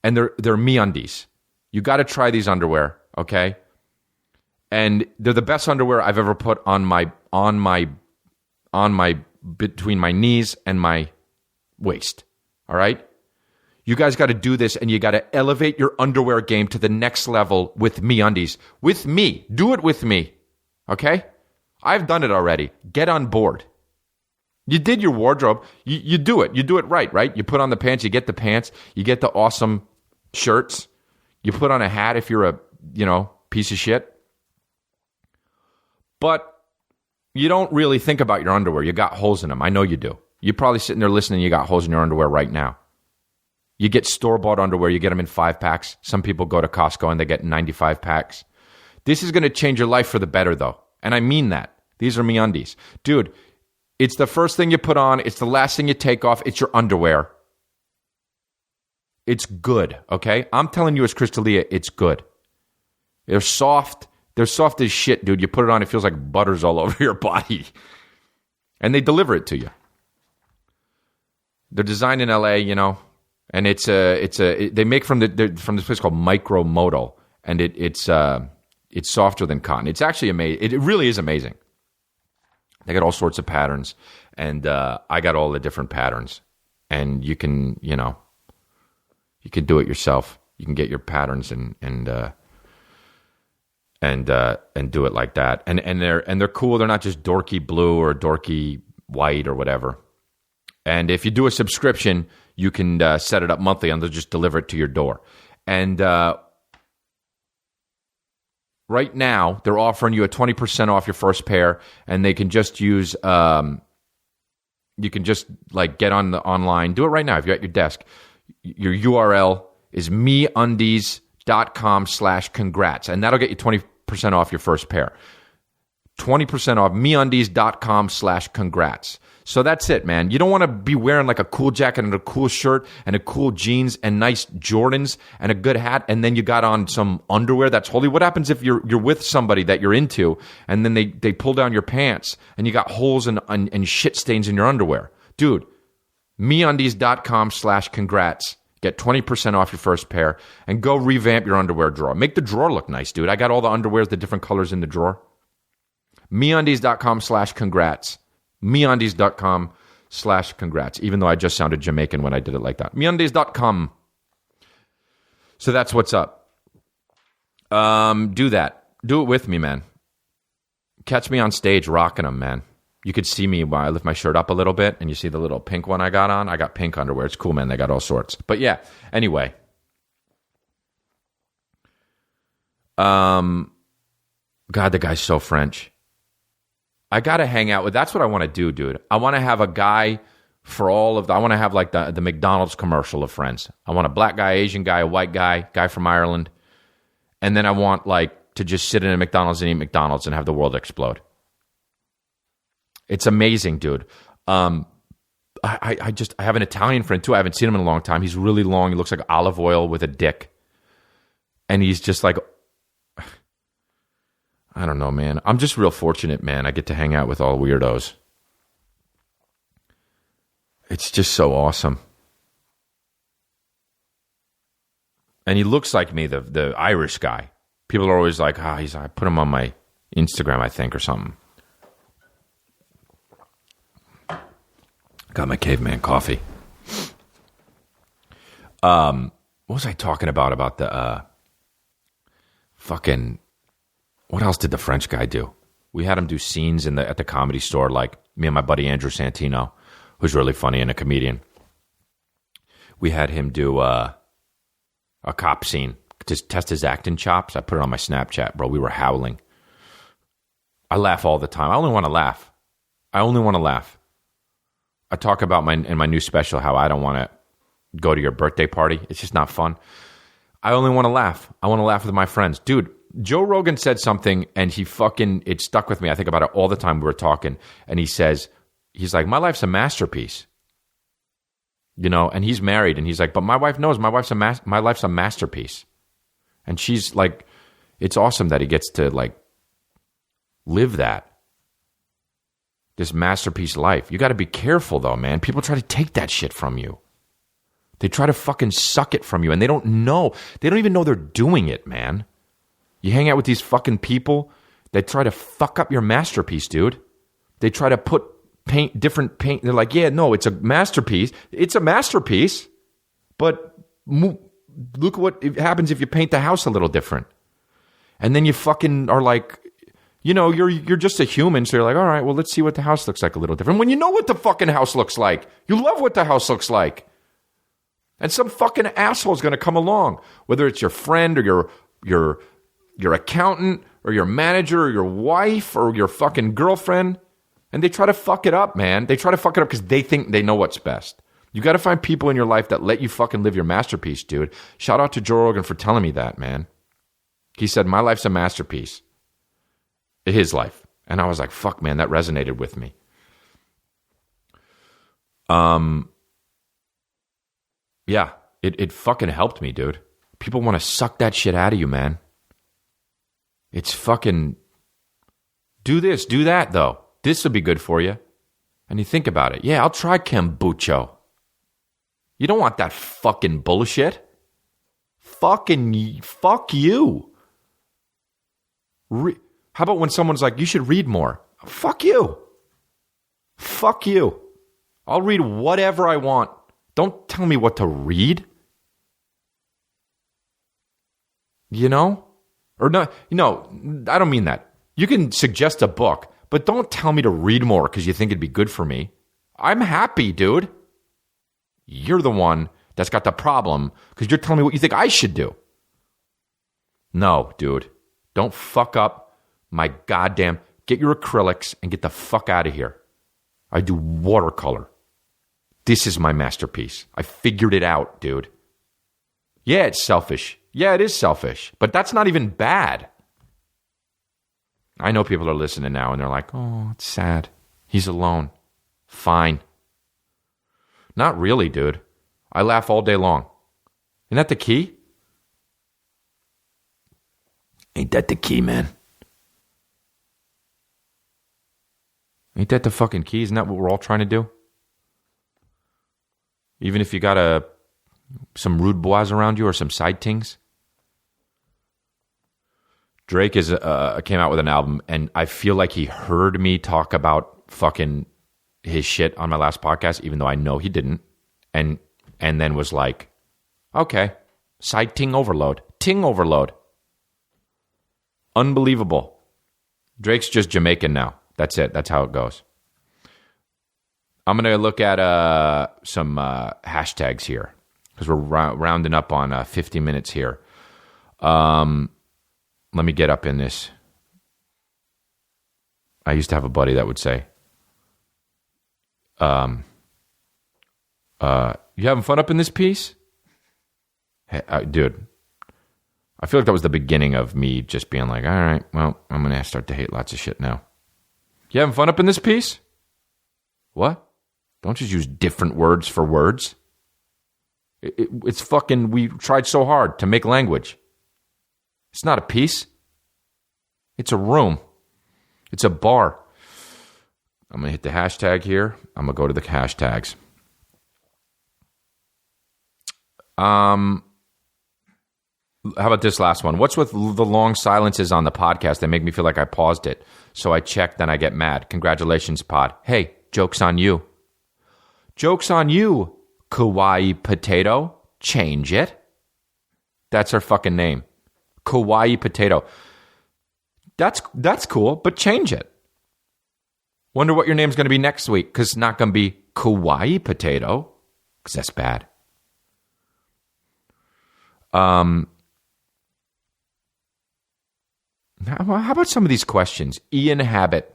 And they're me undies. You got to try these underwear. Okay. And they're the best underwear I've ever put on my between my knees and my waist. All right? You guys got to do this, and you got to elevate your underwear game to the next level with me undies. With me. Do it with me. Okay? I've done it already. Get on board. You did your wardrobe. You do it. You do it right? You put on the pants. You get the pants. You get the awesome shirts. You put on a hat if you're a, piece of shit. But you don't really think about your underwear. You got holes in them. I know you do. You're probably sitting there listening, you got holes in your underwear right now. You get store-bought underwear, you get them in 5-packs. Some people go to Costco and they get 95 packs. This is going to change your life for the better, though. And I mean that. These are MeUndies. Dude, it's the first thing you put on. It's the last thing you take off. It's your underwear. It's good, okay? I'm telling you as Chris D'Elia, it's good. They're soft. They're soft as shit, dude. You put it on, it feels like butter's all over your body. And they deliver it to you. They're designed in LA, and they make from this place called Micromodal, and it's softer than cotton. It's actually amazing. It really is amazing. They got all sorts of patterns, and I got all the different patterns, and you can you can do it yourself. You can get your patterns and do it like that, and they're cool. They're not just dorky blue or dorky white or whatever. And if you do a subscription, you can set it up monthly, and they'll just deliver it to your door. And right now, they're offering you a 20% off your first pair, and they can just use. You can just get on the online. Do it right now if you're at your desk. Your URL is meundies.com/congrats, and that'll get you 20% off your first pair. 20% off meundies.com/congrats. So that's it, man. You don't want to be wearing like a cool jacket and a cool shirt and a cool jeans and nice Jordans and a good hat, and then you got on some underwear that's holy. What happens if you're with somebody that you're into, and then they pull down your pants and you got holes and shit stains in your underwear? Dude, meundies.com/congrats. Get 20% off your first pair and go revamp your underwear drawer. Make the drawer look nice, dude. I got all the underwears, the different colors in the drawer. meundies.com/congrats. meundies.com/congrats, even though I just sounded Jamaican when I did it like that. meundies.com. So that's what's up. Do that. Do it with me, man. Catch me on stage rocking them, man. You could see me while I lift my shirt up a little bit, and you see the little pink one I got on. I got pink underwear. It's cool, man. They got all sorts. But yeah, anyway. God, the guy's so French. I got to hang out with, that's what I want to do, dude. I want to have a guy for all of I want to have like the McDonald's commercial of friends. I want a black guy, Asian guy, a white guy from Ireland. And then I want like to just sit in a McDonald's and eat McDonald's and have the world explode. It's amazing, dude. I have an Italian friend too. I haven't seen him in a long time. He's really long. He looks like olive oil with a dick. And he's just like, I don't know, man. I'm just real fortunate, man. I get to hang out with all weirdos. It's just so awesome. And he looks like me, the Irish guy. People are always like, I put him on my Instagram, I think, or something. Got my caveman coffee. What was I talking about? About the fucking... What else did the French guy do? We had him do scenes at the Comedy Store, like me and my buddy Andrew Santino, who's really funny and a comedian. We had him do a cop scene to test his acting chops. I put it on my Snapchat, bro. We were howling. I laugh all the time. I only want to laugh. I talk about in my new special how I don't want to go to your birthday party. It's just not fun. I only want to laugh. I want to laugh with my friends. Dude, Joe Rogan said something and it stuck with me. I think about it all the time we were talking. And he's like, my life's a masterpiece. You know, and he's married and he's like, but my wife knows my life's a masterpiece. And she's like, it's awesome that he gets to like live this masterpiece life. You got to be careful though, man. People try to take that shit from you. They try to fucking suck it from you and they don't know. They don't even know they're doing it, man. You hang out with these fucking people that try to fuck up your masterpiece, dude. They try to put different paint. They're like, yeah, no, it's a masterpiece. It's a masterpiece. But look what happens if you paint the house a little different. And then you fucking are like, you know, you're just a human. So you're like, all right, well, let's see what the house looks like a little different. When you know what the fucking house looks like. You love what the house looks like. And some fucking asshole is going to come along. Whether it's your friend or your accountant or your manager or your wife or your fucking girlfriend. And they try to fuck it up, man. They try to fuck it up because they think they know what's best. You got to find people in your life that let you fucking live your masterpiece, dude. Shout out to Joe Rogan for telling me that, man. He said, my life's a masterpiece. His life. And I was like, fuck, man, that resonated with me. Yeah, it fucking helped me, dude. People want to suck that shit out of you, man. It's fucking... Do this, do that, though. This will be good for you. And you think about it. Yeah, I'll try kombucha. You don't want that fucking bullshit. Fuck you. How about when someone's like, you should read more? Fuck you. Fuck you. I'll read whatever I want. Don't tell me what to read. You know? Or no, I don't mean that. You can suggest a book, but don't tell me to read more because you think it'd be good for me. I'm happy, dude. You're the one that's got the problem because you're telling me what you think I should do. No, dude. Don't fuck up my goddamn... Get your acrylics and get the fuck out of here. I do watercolor. This is my masterpiece. I figured it out, dude. Yeah, it's selfish. Yeah, it is selfish. But that's not even bad. I know people are listening now and they're like, oh, it's sad. He's alone. Fine. Not really, dude. I laugh all day long. Isn't that the key? Ain't that the key, man? Ain't that the fucking key? Isn't that what we're all trying to do? Even if you got some rude boys around you or some side tings. Drake came out with an album, and I feel like he heard me talk about fucking his shit on my last podcast, even though I know he didn't, and then was like, okay, side ting overload. Unbelievable. Drake's just Jamaican now. That's it. That's how it goes. I'm going to look at some hashtags here because we're rounding up on 50 minutes here. let me get up in this. I used to have a buddy that would say, you having fun up in this piece? Hey, dude, I feel like that was the beginning of me just being like, all right, well, I'm going to start to hate lots of shit now. You having fun up in this piece? What? Don't just use different words for words. It's fucking, we tried so hard to make language. It's not a piece. It's a room. It's a bar. I'm going to hit the hashtag here. I'm going to go to the hashtags. How about this last one? What's with the long silences on the podcast? They make me feel like I paused it. So I check, then I get mad. Congratulations, pod. Hey, joke's on you. Joke's on you, Kawaii Potato. Change it. That's her fucking name. Kawaii Potato. That's cool, but change it. Wonder what your name's going to be next week, because it's not going to be Kawaii Potato, because that's bad. How about some of these questions? Ian Habit.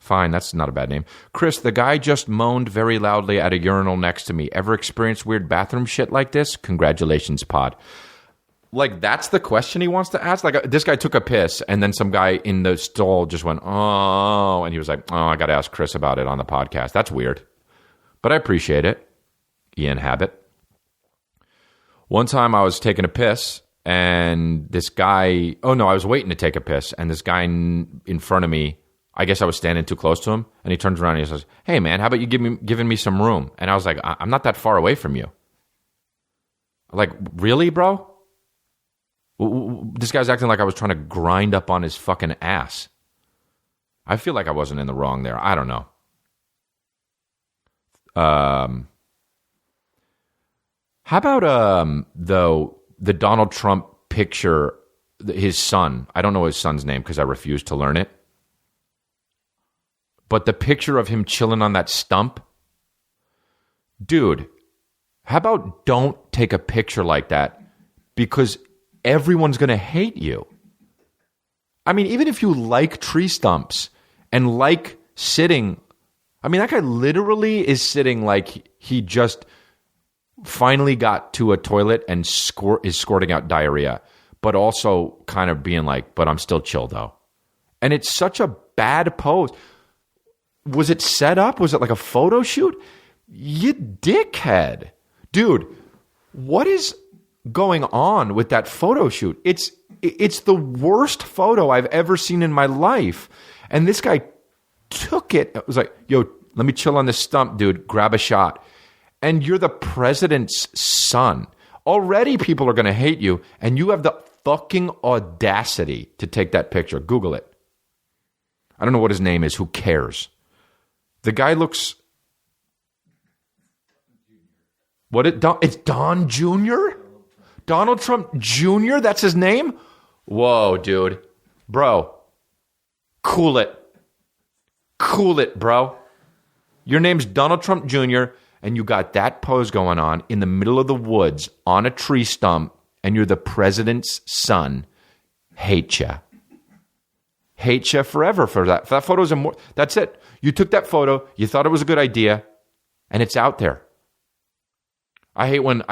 Fine, that's not a bad name. Chris, the guy just moaned very loudly at a urinal next to me. Ever experienced weird bathroom shit like this? Congratulations, pod. Like, that's the question he wants to ask? Like, this guy took a piss, and then some guy in the stall just went, oh, and he was like, oh, I got to ask Chris about it on the podcast. That's weird. But I appreciate it. Ian Habit. One time I was taking a piss, and this guy, I was waiting to take a piss, and this guy in front of me, I guess I was standing too close to him, and he turns around and he says, hey, man, how about you giving me some room? And I was like, I'm not that far away from you. Like, really, bro? This guy's acting like I was trying to grind up on his fucking ass. I feel like I wasn't in the wrong there. I don't know. How about the Donald Trump picture, his son? I don't know his son's name because I refuse to learn it. But the picture of him chilling on that stump, dude, how about don't take a picture like that, because everyone's going to hate you. I mean, even if you like tree stumps and like sitting, I mean, that guy literally is sitting like he just finally got to a toilet and is squirting out diarrhea, but also kind of being like, but I'm still chill though. And it's such a bad pose. Was it set up? Was it like a photo shoot? You dickhead. Dude, what is going on with that photo shoot? It's the worst photo I've ever seen in my life. And this guy took it. It was like, yo, let me chill on this stump, dude. Grab a shot. And you're the president's son. Already people are going to hate you, and you have the fucking audacity to take that picture. Google it. I don't know what his name is. Who cares? The guy looks... It's Don Jr.? Donald Trump Jr.? That's his name? Whoa, dude. Bro. Cool it. Cool it, bro. Your name's Donald Trump Jr., and you got that pose going on in the middle of the woods on a tree stump, and you're the president's son. Hate ya. Hate ya forever for that. That photo's that's it. You took that photo, you thought it was a good idea, and it's out there. I hate when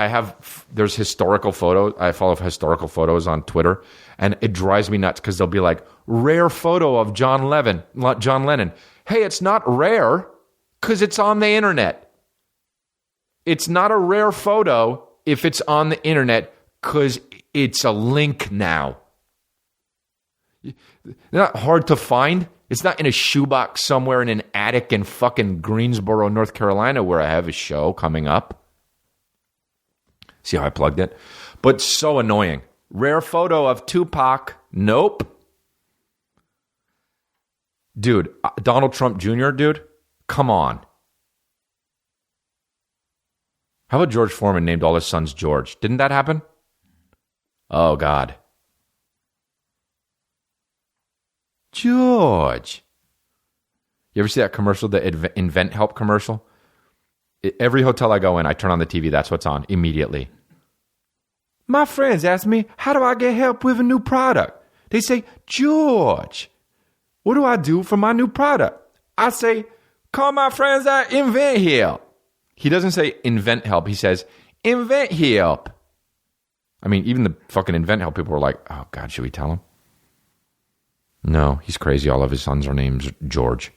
there's historical photos. I follow historical photos on Twitter, and it drives me nuts because they'll be like, rare photo of John Lennon. Hey, it's not rare because it's on the internet. It's not a rare photo if it's on the internet because it's a link now. They're not hard to find. It's not in a shoebox somewhere in an attic in fucking Greensboro, North Carolina, where I have a show coming up. See how I plugged it? But so annoying. Rare photo of Tupac. Nope. Dude, Donald Trump Jr., dude, come on. How about George Foreman named all his sons George? Didn't that happen? Oh, God. George. You ever see that commercial, the Invent Help commercial? Every hotel I go in, I turn on the TV. That's what's on immediately. My friends ask me, how do I get help with a new product? They say, George, what do I do for my new product? I say, call my friends at Invent Help. He doesn't say Invent Help. He says, Invent Help. I mean, even the fucking Invent Help people were like, oh, God, should we tell him? No, he's crazy. All of his sons are named George.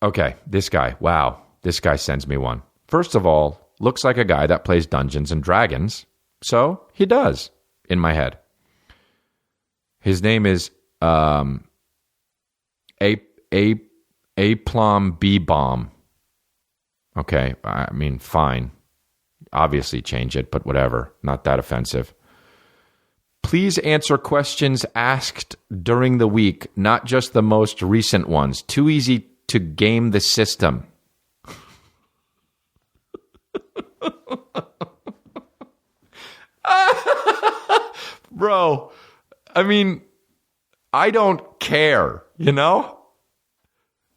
Okay, this guy. Wow, this guy sends me one. First of all, looks like a guy that plays Dungeons and Dragons. So he does, in my head. His name is Aplom B-Bomb. Okay, I mean, fine. Obviously change it, but whatever. Not that offensive. Please answer questions asked during the week, not just the most recent ones. Too easy to game the system. Bro, I mean, I don't care, you know?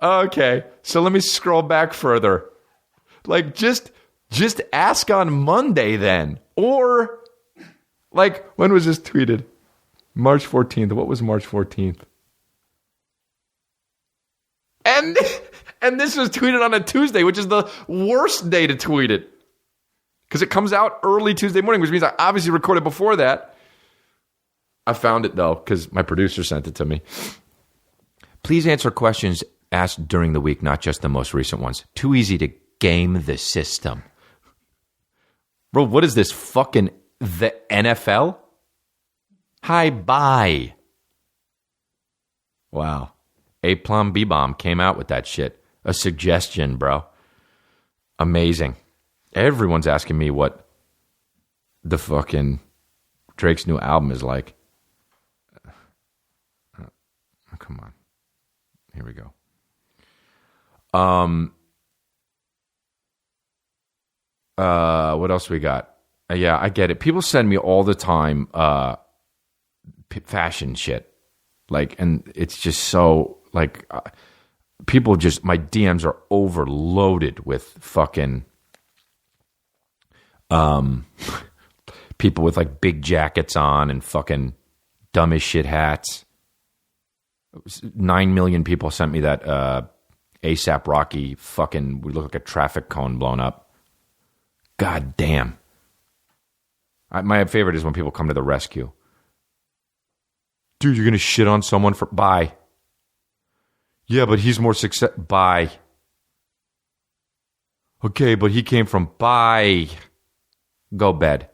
Okay, so let me scroll back further. Like, just ask on Monday then. Or, like, when was this tweeted? March 14th. What was March 14th? And this was tweeted on a Tuesday, which is the worst day to tweet it. Because it comes out early Tuesday morning, which means I obviously recorded before that. I found it, though, because my producer sent it to me. Please answer questions asked during the week, not just the most recent ones. Too easy to game the system. Bro, what is this, fucking the NFL? Hi, bye. Wow. Aplom B-Bomb came out with that shit. A suggestion, bro. Amazing. Everyone's asking me what the fucking Drake's new album is like. Come on. Here we go. What else we got? Yeah, I get it. People send me all the time fashion shit. Like, and it's just so, like, people just, my DMs are overloaded with fucking people with, like, big jackets on and fucking dumb as shit hats. 9 million people sent me that ASAP Rocky fucking, we look like a traffic cone blown up. God damn. My favorite is when people come to the rescue. Dude, you're going to shit on someone for... Bye. Yeah, but he's more success... Bye. Okay, but he came from... Bye. Go bed.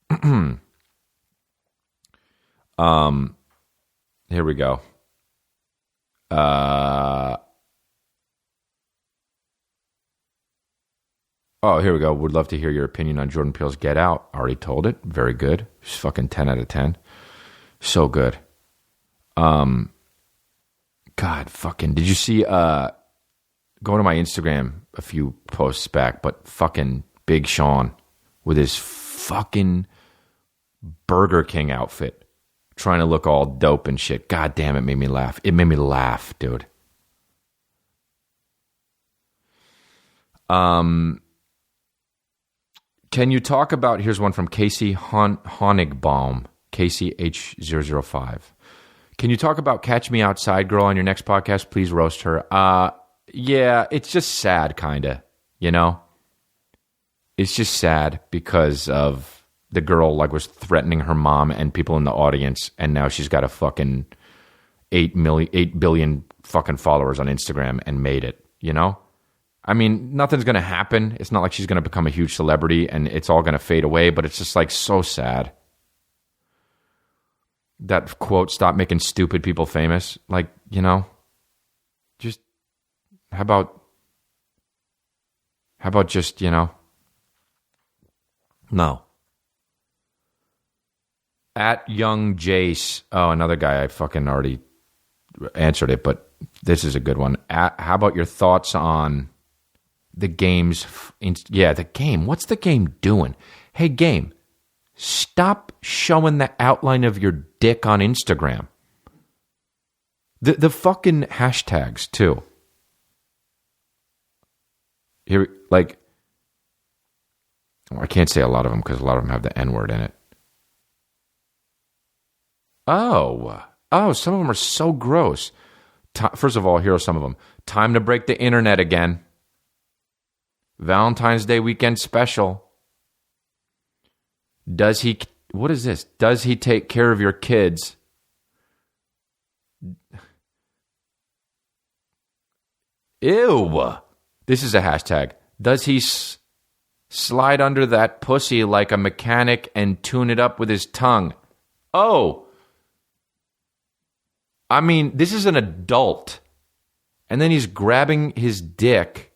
Here we go. Here we go. Would love to hear your opinion on Jordan Peele's Get Out. Already told it. Very good. It's fucking 10 out of 10. So good. God, fucking... Did you see... Go to my Instagram a few posts back, but fucking Big Sean with his fucking Burger King outfit, trying to look all dope and shit. God damn, it made me laugh. It made me laugh, dude. Can you talk about... Here's one from Casey Honigbaum, Casey H005. Can you talk about Catch Me Outside Girl on your next podcast? Please roast her. Yeah, it's just sad, kind of, you know? It's just sad because of the girl, like, was threatening her mom and people in the audience, and now she's got a fucking 8 billion fucking followers on Instagram and made it, you know? I mean, nothing's going to happen. It's not like she's going to become a huge celebrity and it's all going to fade away, but it's just, like, so sad. That quote, stop making stupid people famous. Like, you know, just, how about just, you know, no. At Young Jace, another guy, I fucking already answered it, but this is a good one. How about your thoughts on the game's... the game. What's the game doing? Hey, game, stop showing the outline of your dick on Instagram. The fucking hashtags, too. Here, like, Well, I can't say a lot of them because a lot of them have the N-word in it. Oh, some of them are so gross. First of all, here are some of them. Time to break the internet again. Valentine's Day weekend special. What is this? Does he take care of your kids? Ew. This is a hashtag. Does he slide under that pussy like a mechanic and tune it up with his tongue? Oh. I mean, this is an adult. And then he's grabbing his dick.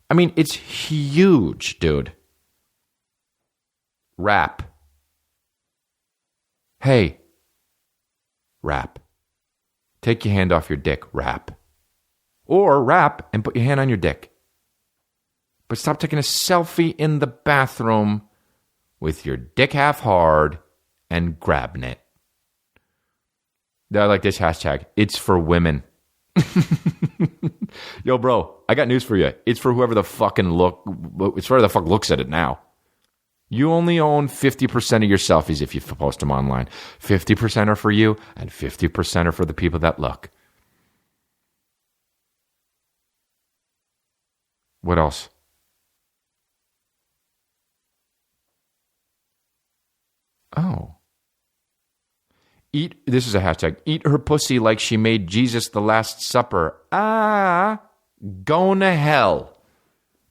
I mean, it's huge, dude. Rap. Hey. Rap. Take your hand off your dick. Rap. Or rap and put your hand on your dick. But stop taking a selfie in the bathroom with your dick half hard and grabbing it. I like this hashtag. It's for women. Yo, bro, I got news for you. It's for whoever the fuck looks at it now. You only own 50% of your selfies if you post them online. 50% are for you, and 50% are for the people that look. What else? Oh. This is a hashtag. Eat her pussy like she made Jesus the Last Supper. Going to hell.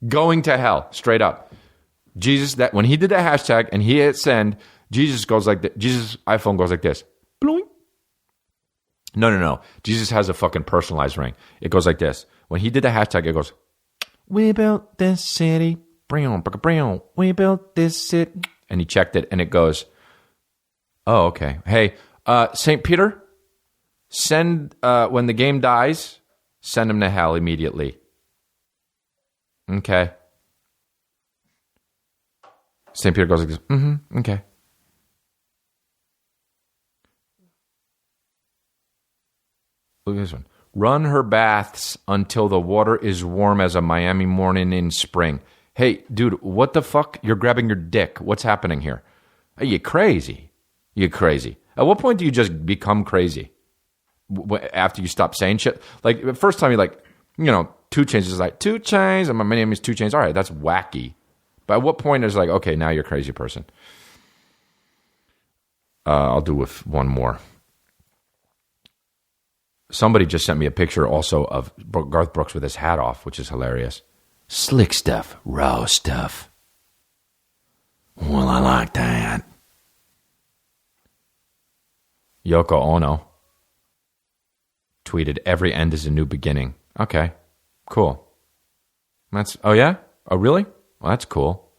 Going to hell. Straight up. Jesus, that when he did that hashtag and he hit send, Jesus goes like this. Jesus' iPhone goes like this. Bloing. No. Jesus has a fucking personalized ring. It goes like this. When he did the hashtag, it goes, we built this city. We built this city. And he checked it and it goes, oh, okay. Hey, St. Peter, send, when the game dies, send him to hell immediately. Okay. St. Peter goes like this. Okay. Look at this one. Run her baths until the water is warm as a Miami morning in spring. Hey, dude, what the fuck? You're grabbing your dick. What's happening here? Are you crazy? You're crazy. At what point do you just become crazy? After you stop saying shit? Like, the first time you're like, 2 Chainz is like, 2 Chainz, and my name is 2 Chainz. All right, that's wacky. But at what point is like, okay, now you're a crazy person? I'll do with one more. Somebody just sent me a picture also of Garth Brooks with his hat off, which is hilarious. Slick stuff, raw stuff. Well, I like that. Yoko Ono tweeted, every end is a new beginning. Okay, cool. Oh yeah? Oh really? Well, that's cool.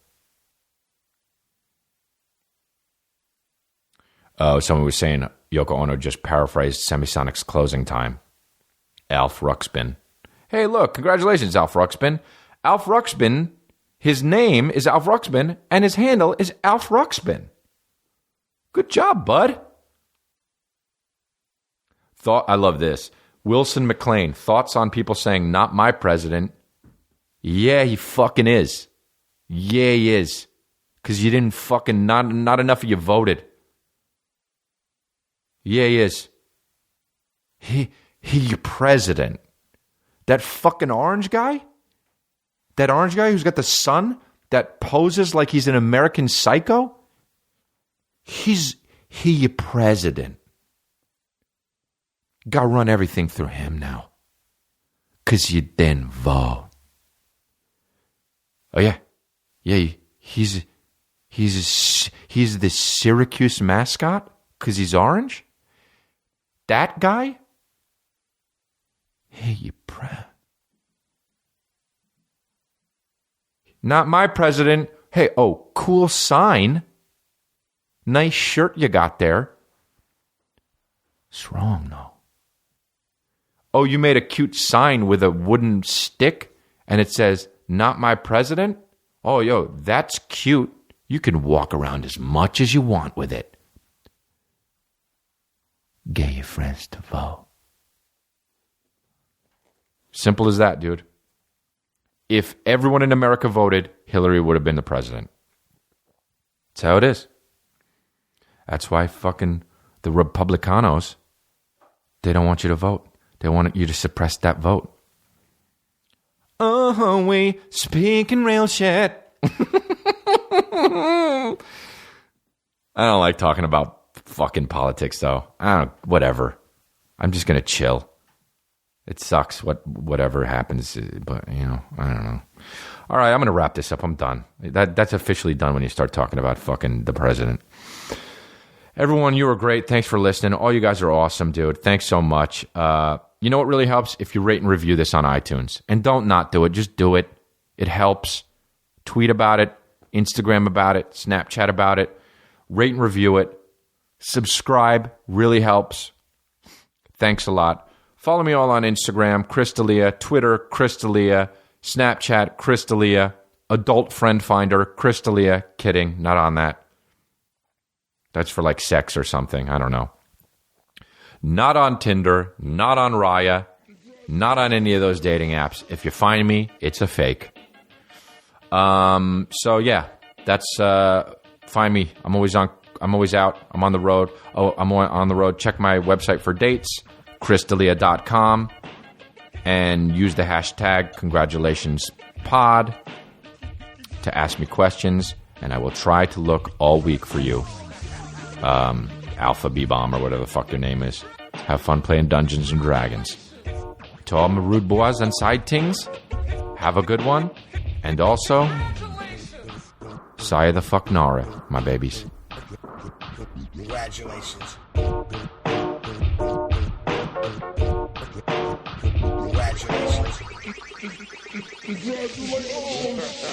Oh, someone was saying Yoko Ono just paraphrased Semisonic's Closing Time. Alf Ruxpin. Hey, look, congratulations, Alf Ruxpin. Alf Ruxpin, his name is Alf Ruxpin, and his handle is Alf Ruxpin. Good job, bud. I love this. Wilson McLean, thoughts on people saying, not my president. Yeah, he fucking is. Yeah, he is. Because you didn't fucking, not enough of you voted. Yeah, he is. He your president. That fucking orange guy? That orange guy who's got the sun that poses like he's an American psycho? He your president. Gotta run everything through him now. Because you didn't vote. Oh, yeah. Yeah, he's the Syracuse mascot because he's orange? That guy? Hey, you Not my president. Hey, oh, cool sign. Nice shirt you got there. What's wrong, though? Oh, you made a cute sign with a wooden stick and it says, not my president? Oh, yo, that's cute. You can walk around as much as you want with it. Get your friends to vote. Simple as that, dude. If everyone in America voted, Hillary would have been the president. That's how it is. That's why fucking the Republicanos, they don't want you to vote. They want you to suppress that vote. Oh, we speaking real shit. I don't like talking about fucking politics, though. Whatever. I'm just going to chill. It sucks whatever happens, but, I don't know. All right, I'm going to wrap this up. I'm done. That's officially done when you start talking about fucking the president. Everyone, you were great. Thanks for listening. All you guys are awesome, dude. Thanks so much. You know what really helps? If you rate and review this on iTunes. And don't not do it. Just do it. It helps. Tweet about it. Instagram about it. Snapchat about it. Rate and review it. Subscribe. Really helps. Thanks a lot. Follow me all on Instagram, Crystalia, Twitter, Crystalia, Snapchat, Crystalia, Adult Friend Finder, Crystalia. Kidding, not on that. That's for like sex or something. I don't know. Not on Tinder, not on Raya, not on any of those dating apps. If you find me, it's a fake. So yeah, that's find me. I'm always out. I'm on the road. Oh, I'm on the road. Check my website for dates, Crystalia.com, and use the hashtag congratulationspod to ask me questions, and I will try to look all week for you. Alpha B-Bomb or whatever the fuck your name is. Have fun playing Dungeons and Dragons. To all my rude boys and side tings, have a good one. And also, Saya the fuck Nara, my babies. Congratulations. Congratulations.